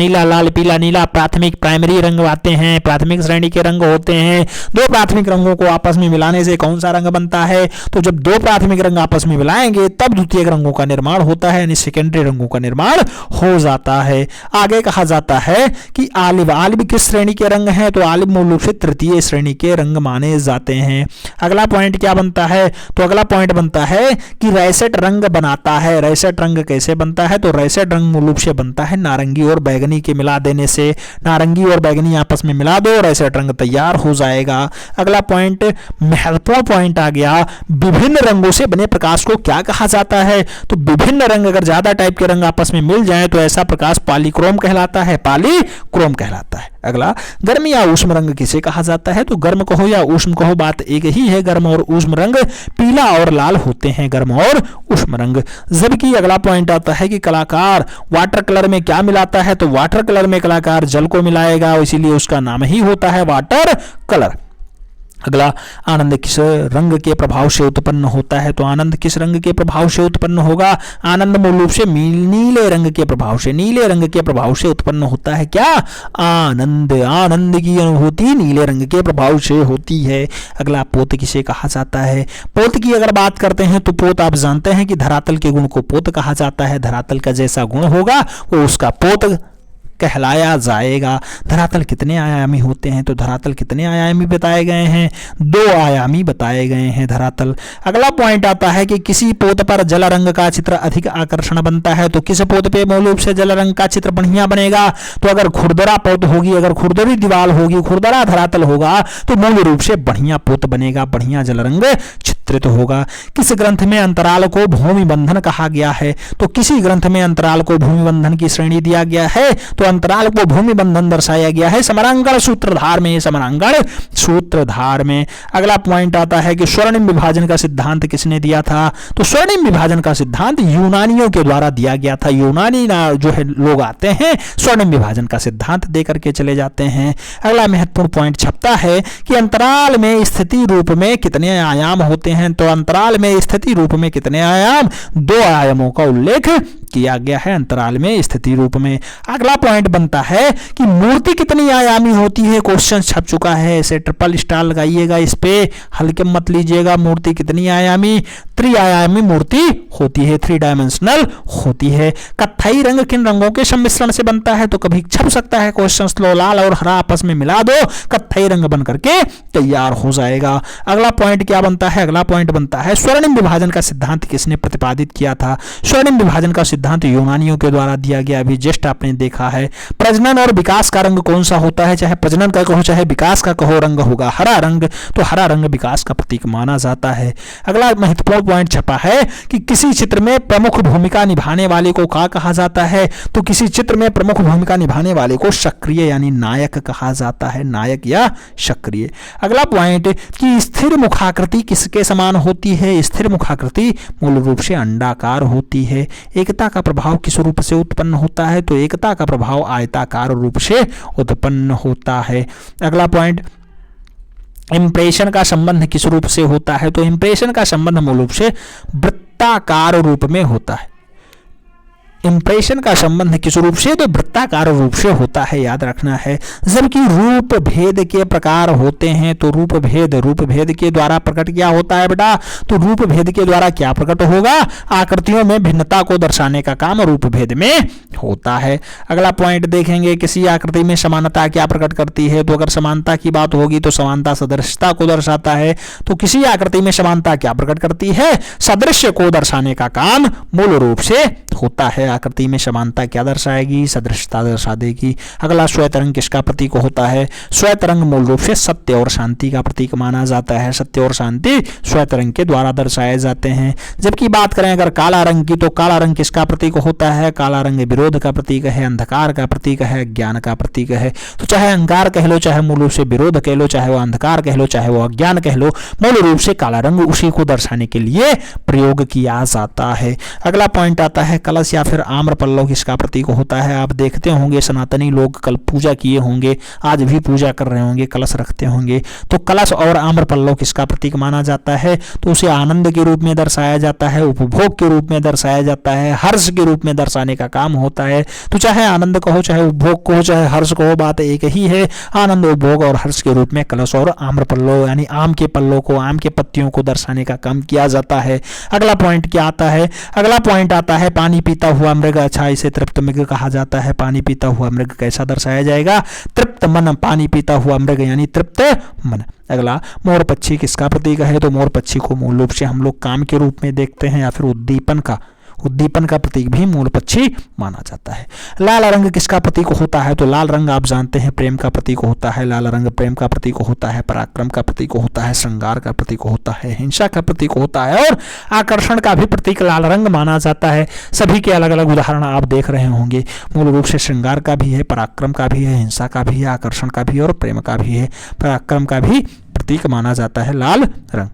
नीला प्राथमिक प्राइमरी रंग आते हैं, प्राथमिक श्रेणी के रंग होते हैं। 2 प्राथमिक रंगों को आपस में मिलाने से कौन सा रंग बनता है, तो जब 2 प्राथमिक रंग आपस में मिलाएंगे तब द्वितीयक रंगों का निर्माण होता है, यानी सेकेंडरी रंगों का निर्माण हो जाता है। आगे कहा जाता है कि आलिव किस श्रेणी के रंग हैं, तो आलिव मूल रूप से तृतीय श्रेणी के रंग माने जाते हैं। अगला पॉइंट क्या बनता है, तो अगला पॉइंट बनता है कि रैसेट रंग बनाता है। रैसेट रंग कैसे बनता है, तो रैसेट रंग मूल रूप से बनता है नारंगी और बैगनी के मिला देने से। नारंगी और बैगनी आपस में मिला दो, रैसेट रंग तैयार हो जाएगा। अगला पॉइंट, महत्वपूर्ण पॉइंट आ गया, विभिन्न रंगों से बने प्रकाश को क्या कहा जाता है, तो विभिन्न रंग अगर ज्यादा टाइप के रंग आपस में मिल जाए तो ऐसा प्रकाश पॉलीक्रोम कहलाता है, पॉलीक्रोम कहलाता है। अगला, गर्म या ऊष्म रंग किसे कहा जाता है, तो गर्म कहो या ऊष्म कहो बात एक ही है। गर्म और ऊष्म रंग पीला और लाल होते हैं, गर्म और ऊष्म रंग। जबकि अगला पॉइंट आता है कि कलाकार वाटर कलर में क्या मिलाता है, तो वाटर कलर में कलाकार जल को मिलाएगा, इसीलिए उसका नाम ही होता है वाटर कलर। अगला, आनंद किस रंग के प्रभाव से उत्पन्न होता है, तो आनंद किस रंग के प्रभाव से उत्पन्न होगा, आनंद मूल रूप से नीले रंग के प्रभाव से, नीले रंग के प्रभाव से उत्पन्न होता है। क्या, आनंद। आनंद की अनुभूति नीले रंग के प्रभाव से होती है। अगला, पोत किसे कहा जाता है, पोत की अगर बात करते हैं तो पोत आप जानते हैं कि धरातल के गुण को पोत कहा जाता है। धरातल का जैसा गुण होगा वो उसका पोत कहलाया जाएगा। धरातल कितने आयामी होते हैं, तो धरातल कितने आयामी बताए गए हैं, 2 आयामी बताए गए हैं धरातल। अगला पॉइंट आता है कि किसी पोत पर जल रंग का चित्र अधिक आकर्षण बनता है, तो किस पोत पे मूल रूप से जल रंग का चित्र बढ़िया बनेगा, तो अगर खुरदरा पोत होगी, अगर खुरदरी दीवार होगी, खुरदरा धरातल होगा तो मूल रूप से बढ़िया पोत बनेगा, बढ़िया जल रंग चित्र चित्रित होगा। किस ग्रंथ में अंतराल को भूमि बंधन कहा गया है? तो किसी ग्रंथ में अंतराल को भूमि बंधन की श्रेणी दिया गया है, तो अंतराल को भूमि बंधन दर्शाया गया है समरांगण सूत्रधार में, समरांगण सूत्रधार में। अगला पॉइंट आता है कि स्वर्णिम विभाजन का सिद्धांत किसने दिया था? तो स्वर्णिम विभाजन का सिद्धांत यूनानियों के द्वारा दिया गया था। यूनानी जो है लोग आते हैं, स्वर्णिम विभाजन का सिद्धांत दे करके चले जाते हैं। अगला महत्वपूर्ण पॉइंट छपता है कि अंतराल में स्थिति रूप में कितने आयाम होते हैं? तो अंतराल में स्थिति रूप में कितने आयाम? 2 आयामों का उल्लेख किया गया है अंतराल में स्थिति रूप में। अगला पॉइंट बनता है कि मूर्ति कितनी आयामी होती है? क्वेश्चन छप चुका है, इसे ट्रिपल स्टार लगाइएगा, इस पे हल्के मत लीजिएगा। मूर्ति कितनी आयामी? त्रिआयामी मूर्ति होती है, 3 डायमेंशनल होती है। कत्थई रंग किन रंगों के सम्मिश्रण से बनता है? तो कभी छप सकता है क्वेश्चन, लो लाल और हरा आपस में मिला दो, कत्थई रंग बन करके तैयार हो जाएगा। अगला पॉइंट क्या बनता है? अगला पॉइंट बनता है स्वर्णिम विभाजन का सिद्धांत किसने प्रतिपादित किया था? स्वर्णिम विभाजन का सिद्धांत यूनानियों के द्वारा दिया गया, अभी जस्ट आपने देखा है। प्रजनन और विकास का रंग कौन सा होता है? चाहे प्रजनन का कहो चाहे विकास का कहो, रंग होगा हरा रंग, तो हरा रंग विकास का प्रतीक माना जाता है। अगला महत्वपूर्ण पॉइंट छपा है कि किसी चित्र में प्रमुख भूमिका निभाने वाले को क्या कहा जाता है? तो किसी चित्र में प्रमुख भूमिका निभाने वाले को सक्रिय यानी नायक कहा जाता है, नायक या सक्रिय। अगला पॉइंट कि स्थिर मुखाकृति किसके समान होती है? स्थिर मुखाकृति मूल रूप से अंडाकार होती है। एकता का प्रभाव किस रूप से उत्पन्न होता है? तो एकता का प्रभाव आयताकार रूप से उत्पन्न होता है। अगला पॉइंट इंप्रेशन का संबंध किस रूप से होता है? तो इंप्रेशन का संबंध मूल रूप से वृत्ताकार रूप में होता है। इंप्रेशन का संबंध किस रूप से? तो वृत्ताकार रूप से होता है, याद रखना है। जबकि रूप भेद के प्रकार होते हैं, तो रूप भेद के द्वारा प्रकट क्या होता है बेटा? तो रूप भेद के द्वारा क्या प्रकट होगा? आकृतियों में भिन्नता को दर्शाने का काम रूप भेद में होता है। अगला पॉइंट देखेंगे, किसी आकृति में समानता क्या प्रकट करती है? तो अगर समानता की बात होगी तो समानता सदृशता को दर्शाता है। तो किसी आकृति में समानता क्या प्रकट करती है? सदृश्य को दर्शाने का काम मूल रूप से होता है। आकृति में समानता क्या दर्शाएगी? सदृशता दर्शा देगी। अगला श्वेत रंग किसका प्रतीक होता है? श्वेत रंग मूल रूप से सत्य और शांति का प्रतीक माना जाता है। सत्य और शांति श्वेत रंग के द्वारा दर्शाए जाते हैं। जबकि बात करें अगर काला रंग की, तो काला रंग किसका प्रतीक होता है? काला रंग विरोध का प्रतीक है, अंधकार का प्रतीक है, ज्ञान का प्रतीक है। तो चाहे अहंकार कह लो, चाहे मूल रूप से विरोध कह लो, चाहे वो अंधकार कह लो, चाहे वो अज्ञान कह लो, मूल रूप से काला रंग उसी को दर्शाने के लिए प्रयोग किया जाता है। अगला पॉइंट आता है कलश या फिर आम्र पल्लव किसका प्रतीक होता है? आप देखते होंगे सनातनी लोग कल पूजा किए होंगे, आज भी पूजा कर रहे होंगे, कलश रखते होंगे। तो कलश और आम्र पल्लव किसका प्रतीक माना जाता है? तो उसे आनंद के रूप में दर्शाया जाता है, उपभोग के रूप में दर्शाया जाता है, हर्ष के रूप में दर्शाने का काम होता है। तो चाहे आनंद कहो, चाहे उपभोग कहो, चाहे हर्ष कहो, बात एक ही है। आनंद, उपभोग और हर्ष के रूप में कलश और आम्र पल्लव यानी आम के पल्लों को, आम के पत्तियों को दर्शाने का काम किया जाता है। अगला पॉइंट क्या आता है? अगला पॉइंट आता है पानी पीता हुआ मृग। अच्छा, इसे तृप्त मृग कहा जाता है। पानी पीता हुआ मृग कैसा दर्शाया जाएगा? तृप्त मन, पानी पीता हुआ मृग यानी तृप्त मन। अगला मोर पक्षी किसका प्रतीक है? तो मोर पक्षी को मूल रूप से हम लोग काम के रूप में देखते हैं या फिर उद्दीपन का प्रतीक भी मोर पक्षी माना जाता है। लाल रंग किसका प्रतीक होता है? तो लाल रंग आप जानते हैं प्रेम का प्रतीक होता है। लाल रंग प्रेम का प्रतीक होता है, पराक्रम का प्रतीक होता है, श्रृंगार का प्रतीक होता है, हिंसा का प्रतीक होता है और आकर्षण का भी प्रतीक लाल रंग माना जाता है। सभी के अलग अलग उदाहरण आप देख रहे होंगे। मूल रूप से श्रृंगार का भी है, पराक्रम का भी है, हिंसा का भी है, आकर्षण का भी है और प्रेम का भी है। पराक्रम का भी प्रतीक माना जाता है लाल रंग।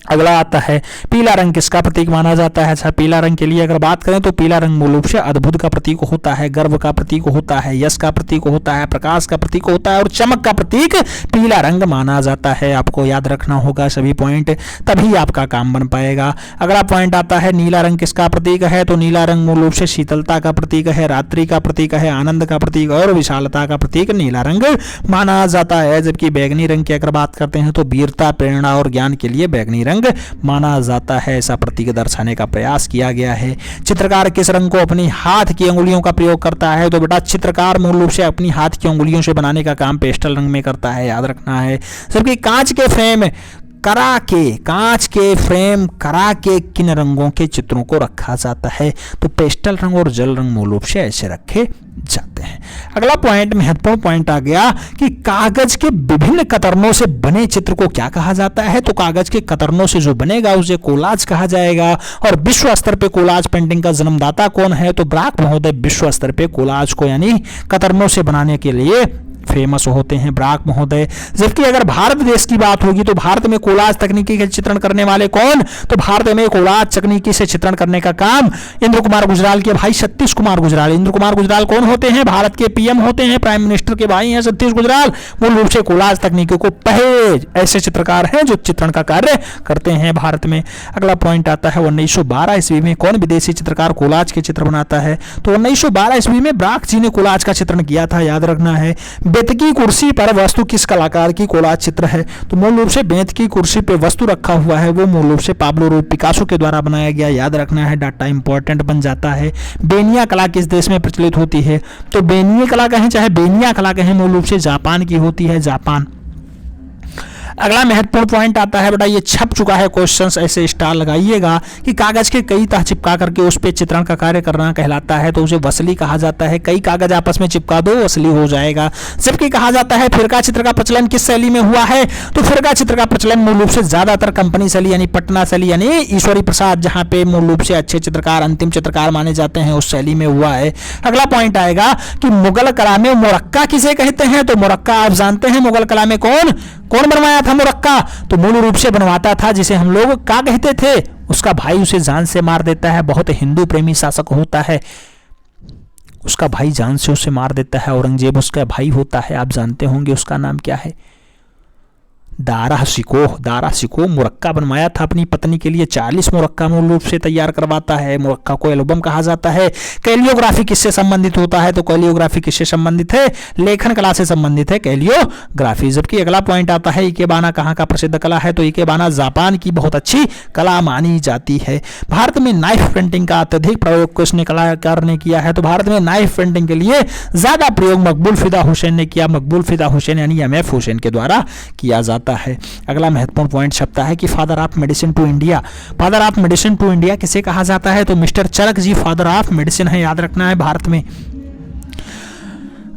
अगला आता है पीला रंग किसका प्रतीक माना जाता है? अच्छा, पीला रंग के लिए अगर बात करें तो पीला रंग मूल रूप से अद्भुत का प्रतीक होता है, गर्व का प्रतीक होता है, यश का प्रतीक होता है, प्रकाश का प्रतीक होता है और चमक का प्रतीक पीला रंग माना जाता है। आपको याद रखना होगा सभी पॉइंट, तभी आपका काम बन पाएगा। अगला पॉइंट आता है नीला रंग किसका प्रतीक है? तो नीला रंग मूल रूप से शीतलता का प्रतीक है, रात्रि का प्रतीक है, आनंद का प्रतीक और विशालता का प्रतीक नीला रंग माना जाता है। जबकि बैगनी रंग की अगर बात करते हैं तो वीरता, प्रेरणा और ज्ञान के लिए बैगनी रंग माना जाता है। ऐसा प्रतीक दर्शाने का प्रयास किया गया है। चित्रकार किस रंग को अपनी हाथ की अंगुलियों का प्रयोग करता है? तो बेटा चित्रकार मूल रूप से अपनी हाथ की अंगुलियों से बनाने का काम पेस्टल रंग में करता है, याद रखना है। जबकि कांच के फ्रेम करा के किन रंगों के चित्रों को रखा जाता है? तो पेस्टल रंग और जल रंग मूल रूप से ऐसे रखे जाते हैं। अगला पॉइंट, महत्वपूर्ण पॉइंट आ गया कि कागज के विभिन्न कतरनों से बने चित्र को क्या कहा जाता है। तो कागज के कतरनों से जो बनेगा उसे कोलाज कहा जाएगा। और विश्व स्तर पे कोलाज पेंटिंग का जन्मदाता कौन है? तो ब्राक महोदय विश्व स्तर पे कोलाज को यानी कतरनों से बनाने के लिए फेमस होते हैं, ब्राक महोदय। जबकि अगर भारत देश की बात होगी तो भारत में कोलाज तकनीकी के चित्रण करने वाले कौन? तो भारत में कोलाज तकनीकी से चित्रण करने का काम इंद्र कुमार गुजराल के भाई सतीश कुमार गुजराल। इंद्र कुमार गुजराल कौन होते हैं? भारत के पीएम होते हैं, प्राइम मिनिस्टर के भाई हैं सतीश गुजराल। मूल रूप से कोलाज तकनीकी को पहले ऐसे चित्रकार हैं जो चित्रण का कार्य करते हैं भारत में। अगला पॉइंट आता है 1912 ईस्वी में कौन विदेशी चित्रकार कोलाज के चित्र बनाता है? तो 1912 ईस्वी में ब्राक जी ने कोलाज का चित्रण किया था, याद रखना है। बेत की कुर्सी पर वस्तु किस कलाकार की कोलाज चित्र है? तो मूल रूप से बेत की कुर्सी पे वस्तु रखा हुआ है वो मूल रूप से पाब्लो रूई पिकासो के द्वारा बनाया गया, याद रखना है, डाटा इंपॉर्टेंट बन जाता है। बेनिया कला किस देश में प्रचलित होती है? तो बेनिया कला कहें चाहे बेनिया कला कहें, मूल रूप से जापान की होती है, जापान। अगला महत्वपूर्ण पॉइंट आता है, बेटा ये छप चुका है क्वेश्चंस, ऐसे स्टार लगाइएगा कि कागज के कई तह चिपका करके उस पे चित्रण का कार्य करना कहलाता है, तो उसे वसली कहा जाता है। कई कागज आपस में चिपका दो वसली हो जाएगा। जबकि कहा जाता है फिरका चित्र का प्रचलन किस शैली में हुआ है? तो फिरका चित्र का प्रचलन मूल रूप से ज्यादातर कंपनी शैली यानी पटना शैली यानी ईश्वरी प्रसाद, जहां पे मूल रूप से अच्छे चित्रकार अंतिम चित्रकार माने जाते हैं, उस शैली में हुआ है। अगला पॉइंट आएगा कि मुगल कला में मुरक्का किसे कहते हैं? तो मुरक्का आप जानते हैं मुगल कला में कौन बनवाया था मुरक्का? तो मूल रूप से बनवाता था जिसे हम लोग क्या कहते थे, उसका भाई उसे जान से मार देता है। बहुत हिंदू प्रेमी शासक होता है, उसका भाई जान से उसे मार देता है। औरंगजेब उसका भाई होता है, आप जानते होंगे उसका नाम क्या है? दारा शिकोह मुरक्का बनवाया था अपनी पत्नी के लिए। 40 मुरक्का मूल रूप से तैयार करवाता है। मुरक्का को एल्बम कहा जाता है। कैलियोग्राफी किससे संबंधित होता है? तो कैलियोग्राफी किससे संबंधित है? लेखन कला से संबंधित है कैलियोग्राफी। जबकि अगला पॉइंट आता है इकेबाना कहाँ का प्रसिद्ध कला है? तो इकेबाना जापान की बहुत अच्छी कला मानी जाती है। भारत में नाइफ प्रिंटिंग का अत्यधिक प्रयोग किसने कलाकार ने किया है? तो भारत में नाइफ प्रिंटिंग के लिए ज्यादा प्रयोग मकबूल फिदा हुसैन ने किया। मकबूल फिदा हुसैन यानी MF हुसैन के द्वारा किया जाता है। अगला महत्वपूर्ण पॉइंट छपता है कि father of medicine to India, father of medicine to India किसे कहा जाता है? तो mister Charak ji father of medicine है, याद रखना है भारत में।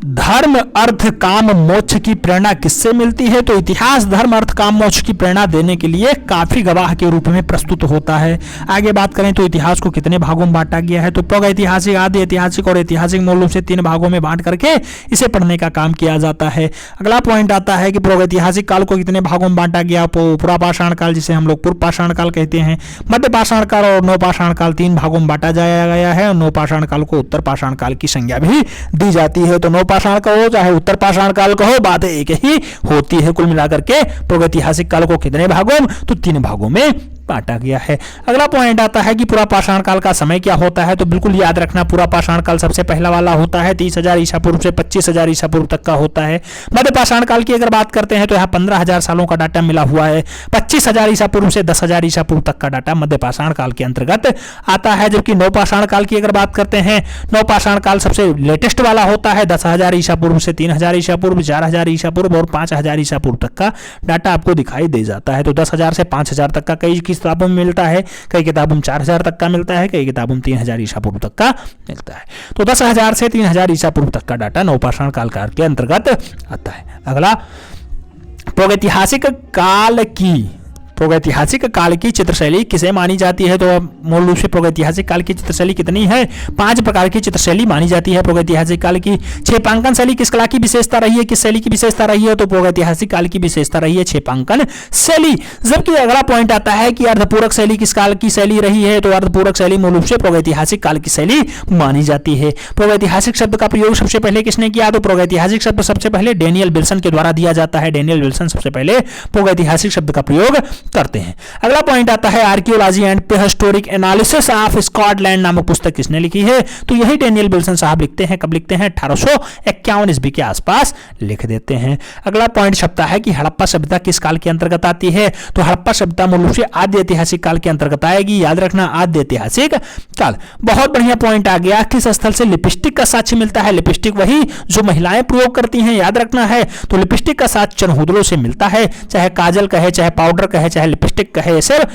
धर्म अर्थ काम मोक्ष की प्रेरणा किससे मिलती है? तो इतिहास धर्म अर्थ काम मोक्ष की प्रेरणा देने के लिए काफी गवाह के रूप में प्रस्तुत होता है। आगे बात करें तो इतिहास को कितने भागों में बांटा गया है? तो प्रागैतिहासिक, आदि ऐतिहासिक और ऐतिहासिक मूल रूप से 3 भागों में बांट करके इसे पढ़ने का काम किया जाता है। अगला पॉइंट आता है कि प्रागैतिहासिक काल को कितने भागों में बांटा गया? पुरापाषाण काल जिसे हम लोग पूर्व पाषाण काल कहते हैं, मध्य पाषाण काल और नवपाषाण काल 3 भागों में बांटा जाया गया है। और नवपाषाण काल को उत्तर पाषाण काल की संज्ञा भी दी जाती है। तो नवपाषाण कहो चाहे उत्तर पाषाण काल कहो, बात एक ही होती है। कुल मिलाकर के प्रागैतिहासिक काल को कितने भागों में? तो 3 भागों में बांटा गया है। अगला पॉइंट आता है कि पूरा पाषाण काल का समय क्या होता है? तो बिल्कुल याद रखना, पूरा पाषाण काल सबसे पहला वाला होता है 30,000 ईसा पूर्व से 25,000 ईसा पूर्व तक का होता है। मध्य पाषाण काल की अगर बात करते हैं तो यहाँ 15,000 सालों का डाटा मिला हुआ है। 25,000 ईसा पूर्व से 10,000 ईसा पूर्व तक का डाटा मध्य पाषाण काल के अंतर्गत आता है। जबकि नवपाषाण काल की अगर बात करते हैं, नवपाषाण काल सबसे लेटेस्ट वाला होता है 10,000 ईसा पूर्व से 3,000 ईसा पूर्व, 4,000 ईसा पूर्व और 5,000 ईसा पूर्व तक का डाटा आपको दिखाई दे जाता है। तो 10,000 से 5,000 तक का कई किताबों में मिलता है, कई किताबों में 4,000 तक का मिलता है, कई किताबों में 3,000 ईसा पूर्व तक का मिलता है। तो 10,000 से 3,000 ईसा पूर्व तक का डाटा नवपाषाण काल के अंतर्गत आता है। अगला प्रागैतिहासिक काल की चित्रशैली किसे मानी जाती है? तो मूल रूप से प्रागैतिहासिक काल की चित्रशैली कितनी है? 5 प्रकार की चित्रशैली मानी जाती है प्रागैतिहासिक काल की। छेपांकन शैली किस कला की विशेषता रही है? किस शैली की विशेषता रही है? तो प्रागैतिहासिक काल की विशेषता रही है छेपांकन शैली। जबकि अगला पॉइंट आता है कि अर्धपूरक शैली किस काल की शैली रही है? तो अर्धपूरक शैली मूल रूप से प्रागैतिहासिक काल की शैली मानी जाती है। प्रागैतिहासिक शब्द का प्रयोग सबसे पहले किसने किया? तो प्रागैतिहासिक शब्द सबसे पहले डेनियल विल्सन के द्वारा दिया जाता है। डेनियल विल्सन सबसे पहले प्रागैतिहासिक शब्द का प्रयोग करते हैं। अगला पॉइंट आता है archaeology and prehistoric analysis of Scotland नामक पुस्तक किसने लिखी है? तो यही डेनियल विल्सन साहब लिखते हैं। कब लिखते हैं? 1851 ईस्वी के आसपास लिख देते हैं। अगला पॉइंट छपता है कि हड़प्पा सभ्यता किस काल के अंतर्गत आती है? तो हड़प्पा सभ्यता मूल रूप से आद्य ऐतिहासिक काल के अंतर्गत आएगी, याद रखना, आद्य ऐतिहासिक काल। बहुत बढ़िया पॉइंट आ गया। किस स्थल से लिपस्टिक का साक्ष्य मिलता है? लिपस्टिक वही जो महिलाएं प्रयोग करती हैं, याद रखना है। तो लिपस्टिक का साक्ष्य चनहूदड़ों से मिलता है, चाहे काजल कहे, चाहे पाउडर कहे, चाहे लिपस्टिक कहे, सिर्फ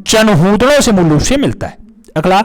चनहूदड़ों से मूल रूप से मिलता है। अगला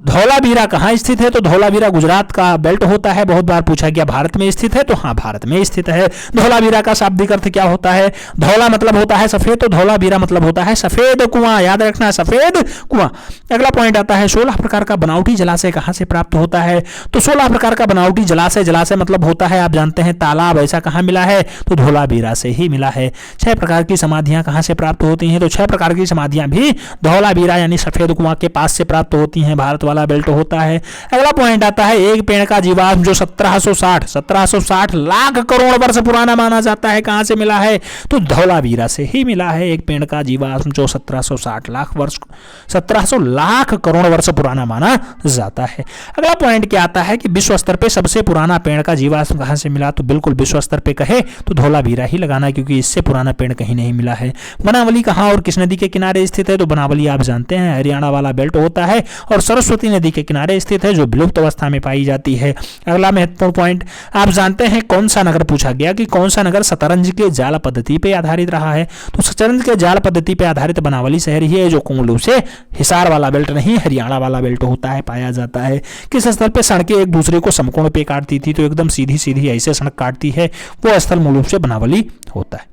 धौलावीरा कहाँ स्थित है? तो धौलावीरा गुजरात का बेल्ट होता है। बहुत बार पूछा गया भारत में स्थित है, तो हाँ भारत में स्थित है। धौलावीरा का शाब्दिक अर्थ क्या होता है? धौला मतलब होता है सफेद, तो धौलावीरा मतलब होता है सफेद कुआं, याद रखना सफेद कुआं। अगला पॉइंट आता है 16 प्रकार का बनावटी जलाशय कहाँ से प्राप्त होता है? तो 16 प्रकार का बनावटी जलाशय, जलाशय मतलब होता है आप जानते हैं तालाब, ऐसा कहाँ मिला है? तो धौलावीरा से ही मिला है। 6 प्रकार की समाधियां कहाँ से प्राप्त होती हैं? तो 6 प्रकार की समाधियां भी धौलावीरा यानी सफेद कुआं के पास से प्राप्त होती हैं, भारत वाला बेल्ट होता है। अगला पॉइंट आता है एक पेड़ का जीवाश्म जो 1760 लाख करोड़ वर्ष पुराना माना जाता है, कहां से मिला है? तो धौलावीरा से ही मिला है। एक पेड़ का जीवाश्म जो 1700 लाख करोड़ वर्ष पुराना माना जाता है। अगला पॉइंट क्या आता है कि विश्व स्तर पे सबसे पुराना पेड़ का जीवाश्म कहां से मिला? तो बिल्कुल विश्व स्तर पे कहे तो धौलावीरा ही लगाना, क्योंकि इससे पुराना पेड़ कहीं नहीं मिला है। बनावली कहां और किस नदी के किनारे स्थित है? तो बनावली आप जानते हैं हरियाणा वाला बेल्ट होता है और सरस्वती नदी के किनारे स्थित है, जो विलुप्त अवस्था में पाई जाती है। अगला महत्वपूर्ण पॉइंट आप जानते हैं कौन सा नगर पूछा गया कि कौन सा नगर शतरंज के जाल पद्धति पे आधारित रहा है? तो शतरंज के जाल पद्धति पे आधारित बनावली शहर ही है, जो मूल रूप से हिसार वाला बेल्ट नहीं हरियाणा वाला बेल्ट होता है, पाया जाता है। किस स्थल पे सड़कें एक दूसरे को समकोण पे काटती थी? तो एकदम सीधी सीधी ऐसे सड़क काटती है, वो स्थल मूल रूप से बनावली होता है।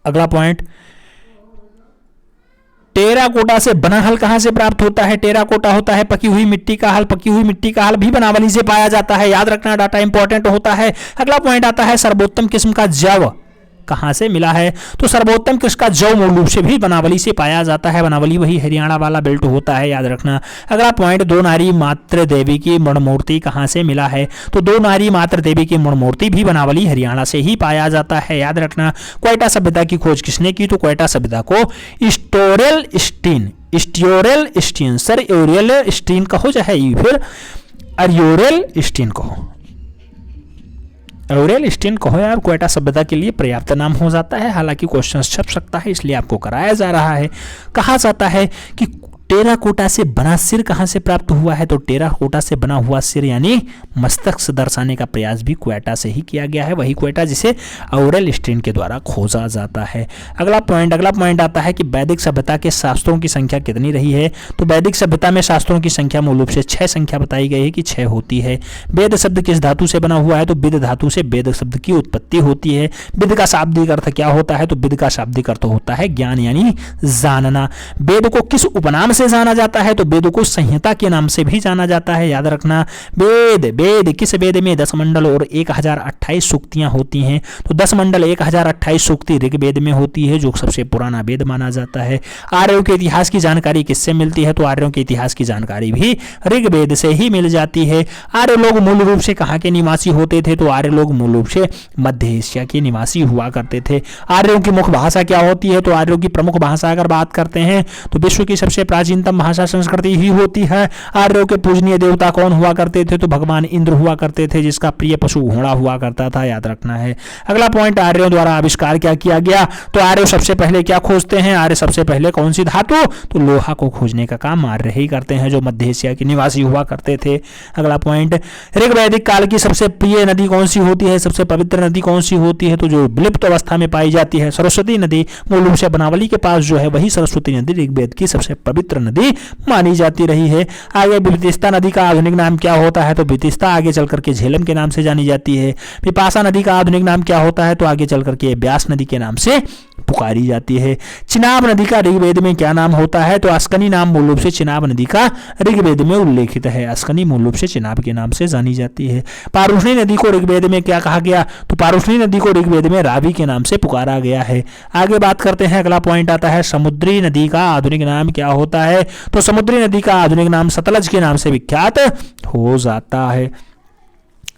अगला पॉइंट टेराकोटा से बना हल कहां से प्राप्त होता है? टेराकोटा होता है पकी हुई मिट्टी का हल, पकी हुई मिट्टी का हल भी बनावली से पाया जाता है, याद रखना डाटा इंपॉर्टेंट होता है। अगला पॉइंट आता है सर्वोत्तम किस्म का जव कहां से मिला है? तो सर्वोत्तम किस्म का जव मूल रूप से भी बनावली से पाया जाता है, बनावली वही हरियाणा वाला बेल्ट होता है, याद रखना। अगला पॉइंट दो नारी मात्र देवी की मणमूर्ति कहां से मिला है? तो दो नारी मात्र देवी की मणमूर्ति भी बनावली हरियाणा से ही पाया जाता है, याद रखना। क्वेटा सभ्यता की खोज किसने की? तो क्वेटा सभ्यता को स्टोरेल स्टीन सर एरियल स्टीन कहो चाहे फिर अरियोरेल स्टीन कहो, एरियल स्टीन कहो यार, क्वेटा सभ्यता के लिए पर्याप्त नाम हो जाता है। हालांकि क्वेश्चन छप सकता है, इसलिए आपको कराया जा रहा है। कहा जाता है कि टेराकोटा से बना सिर कहां से प्राप्त हुआ है? तो टेराकोटा से बना हुआ सिर यानी मस्तक से दर्शाने का प्रयास भी क्वेटा से ही किया गया है, वही क्वेटा जिसे एरियल स्टीन के द्वारा खोजा जाता है। अगला पॉइंट आता है कि वैदिक सभ्यता के शास्त्रों की संख्या कितनी रही है? तो वैदिक सभ्यता में शास्त्रों की संख्या मूल रूप से 6 संख्या बताई गई है कि 6 होती है। वेद शब्द किस धातु से बना हुआ है? तो विद धातु से वेद शब्द की उत्पत्ति होती है। विद का शाब्दिक अर्थ क्या होता है? तो विद का शाब्दिक अर्थ होता है ज्ञान यानी जानना। वेद को किस उपनाम से जाना जाता है? तो वेद को संहिता के नाम से भी जाना जाता है, याद रखना। वेद किस वेद में 10 मंडल और 1028 सूक्तियां होती हैं? तो 10 मंडल 1028 सूक्ति ऋग्वेद में होती है, जो सबसे पुराना वेद माना जाता है। आर्यों के इतिहास की जानकारी किससे मिलती है? तो आर्यों के इतिहास की जानकारी भी ऋग्वेद से ही मिल जाती है। आर्य लोग मूल रूप से कहाँ के निवासी होते थे? तो आर्य लोग मूल रूप से मध्य एशिया के निवासी हुआ करते थे। आर्यों की मुख्य भाषा क्या होती है? तो आर्यों की प्रमुख भाषा अगर बात करते हैं तो विश्व की सबसे प्राचीनतम भाषा संस्कृति ही होती है। आर्यों के पूजनीय देवता कौन हुआ करते थे? तो भगवान इंद्र हुआ करते थे, जिसका प्रिय पशु घोड़ा हुआ करता था, याद रखना है। अगला पॉइंट आर्यों द्वारा आविष्कार क्या किया गया? तो आर्य सबसे पहले क्या खोजते हैं? आर्य सबसे पहले कौन सी धातु? तो लोहा को खोजने का काम आर्य ही करते हैं, जो मध्य एशिया के निवासी हुआ करते थे। अगला पॉइंट ऋग्वैदिक काल की सबसे प्रिय नदी कौन सी होती है? सबसे पवित्र नदी कौन सी होती है? तो जो विलुप्त अवस्था में पाई जाती है सरस्वती नदी, मूल रूप से बनावली के पास जो है वही सरस्वती नदी ऋग्वेद की सबसे पवित्र नदी मानी जाती रही है। आगे वितिस्ता नदी का आधुनिक नाम क्या होता है? तो वितिस्ता आगे चल करके झेलम के नाम से जानी जाती है। पिपासा नदी का आधुनिक नाम क्या होता है? तो आगे चल करके ब्यास नदी के नाम से पुकारी जाती है। चिनाब नदी का ऋग्वेद में क्या नाम होता है? तो अस्कनी नाम मूल रूप से चिनाब नदी का ऋग्वेद में उल्लेखित है। अस्कनी मूल रूप से चिनाब के नाम से जानी जाती है। पारुष्णी नदी को ऋग्वेद में क्या कहा गया? तो पारुष्णी नदी को ऋग्वेद में रावी के नाम से पुकारा गया है। आगे बात करते हैं, अगला पॉइंट आता है समुद्री नदी का आधुनिक नाम क्या होता है? तो समुद्री नदी का आधुनिक नाम सतलज के नाम से विख्यात हो जाता है।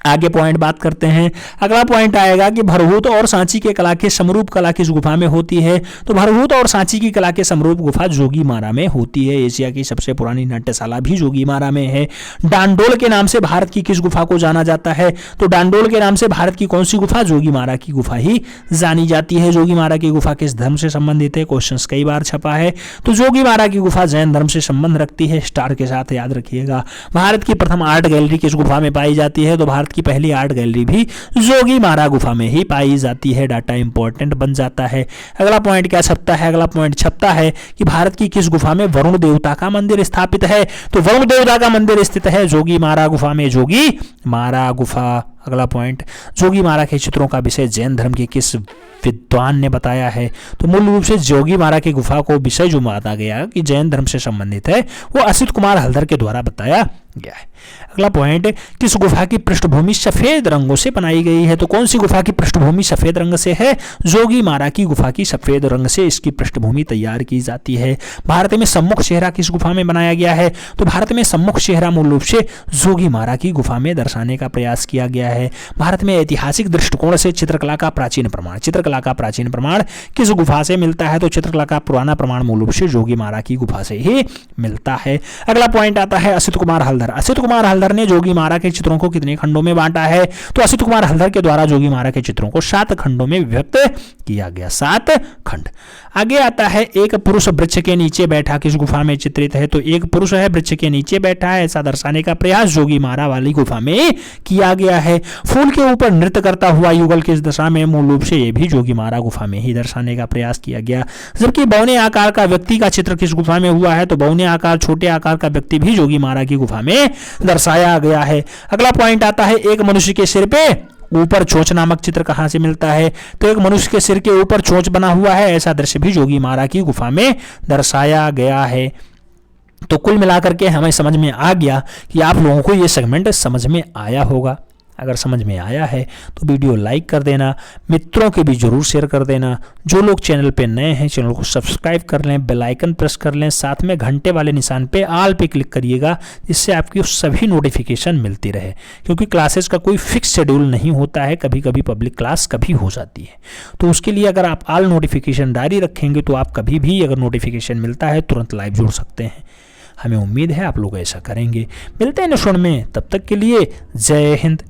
आगे पॉइंट बात करते हैं, अगला पॉइंट आएगा कि भरभूत और सांची के कला के समरूप कला किस गुफा में होती है? तो भरभूत और सांची की कला के समरूप गुफा जोगीमारा में होती है। एशिया की सबसे पुरानी नाट्यशाला भी जोगीमारा में है। डांडोल के नाम से भारत की किस गुफा को जाना जाता है? तो डांडोल के नाम से भारत की कौन सी गुफा? जोगीमारा की गुफा ही जानी जाती है। जोगीमारा की गुफा किस धर्म से संबंधित है? क्वेश्चन कई बार छपा है। तो जोगीमारा की गुफा जैन धर्म से संबंध रखती है, स्टार के साथ याद रखिएगा। भारत की प्रथम आर्ट गैलरी किस गुफा में पाई जाती है? तो भारत की पहली आर्ट गैलरी भी जोगीमारा गुफा में ही पाई जाती है। डाटा इंपॉर्टेंट बन जाता है। अगला पॉइंट क्या छपता है? अगला पॉइंट छपता है कि भारत की किस गुफा में वरुण देवता का मंदिर स्थापित है? तो वरुण देवता का मंदिर स्थित है जोगीमारा गुफा में, जोगीमारा गुफा। अगला पॉइंट, जोगीमारा के चित्रों का विषय जैन धर्म के किस विद्वान ने बताया है? तो मूल रूप से जोगीमारा की गुफा को विषय जो माना गया कि जैन धर्म से संबंधित है वो असित कुमार हल्दर के द्वारा बताया गया है। अगला पॉइंट, किस गुफा की पृष्ठभूमि सफेद रंगों से बनाई गई है? तो कौन सी गुफा की पृष्ठभूमि सफेद रंग से है? जोगीमारा की गुफा की सफेद रंग से इसकी पृष्ठभूमि तैयार की जाती है। भारत में सम्मुख चेहरा किस गुफा में बनाया गया है? तो भारत में सम्मुख चेहरा मूल रूप से जोगीमारा की गुफा में दर्शाने का प्रयास किया गया है। भारत में ऐतिहासिक दृष्टिकोण से चित्रकला का प्राचीन प्रमाण, चित्रकला का प्राचीन प्रमाण किस गुफा से मिलता है? तो चित्रकला का पुराना प्रमाण मूल रूप से जोगीमारा की गुफा से ही मिलता है। अगला पॉइंट आता है असित कुमार हल्दर। असित कुमार हल्दर ने जोगीमारा के चित्रों को कितने खंडों में बांटा है? तो असित कुमार हल्दर के द्वारा जोगीमारा के चित्रों को 7 खंडों में विभक्त किया गया, 7 खंड। आगे आता है एक पुरुष वृक्ष के नीचे बैठा किस गुफा में चित्रित है? तो एक पुरुष है, वृक्ष के नीचे बैठा है, ऐसा दर्शाने का प्रयास जोगीमारा वाली गुफा में किया गया है। फूल के ऊपर नृत्य करता हुआ युगल किस दशा में? मूल रूप से ये भी जोगीमारा गुफा में ही दर्शाने का प्रयास किया गया। जबकि बौने आकार का व्यक्ति का चित्र किस गुफा में हुआ है? तो बौने आकार, छोटे आकार का व्यक्ति भी जोगीमारा की गुफा में दर्शाया गया है। अगला पॉइंट आता है एक मनुष्य के सिर पे ऊपर चोंच नामक चित्र कहां से मिलता है? तो एक मनुष्य के सिर के ऊपर चोंच बना हुआ है, ऐसा दृश्य भी जोगीमारा की गुफा में दर्शाया गया है। तो कुल मिलाकर के हमें समझ में आ गया कि आप लोगों को ये सेगमेंट समझ में आया होगा। अगर समझ में आया है तो वीडियो लाइक कर देना, मित्रों के भी जरूर शेयर कर देना। जो लोग चैनल पे नए हैं चैनल को सब्सक्राइब कर लें, बेल आइकन प्रेस कर लें, साथ में घंटे वाले निशान पे ऑल पे क्लिक करिएगा, जिससे आपकी सभी नोटिफिकेशन मिलती रहे। क्योंकि क्लासेस का कोई फिक्स शेड्यूल नहीं होता है, कभी कभी पब्लिक क्लास कभी हो जाती है। तो उसके लिए अगर आप ऑल नोटिफिकेशन डायरी रखेंगे तो आप कभी भी अगर नोटिफिकेशन मिलता है तुरंत लाइव जुड़ सकते हैं। हमें उम्मीद है आप लोग ऐसा करेंगे। मिलते हैं नेक्स्ट वीडियो में, तब तक के लिए जय हिंद।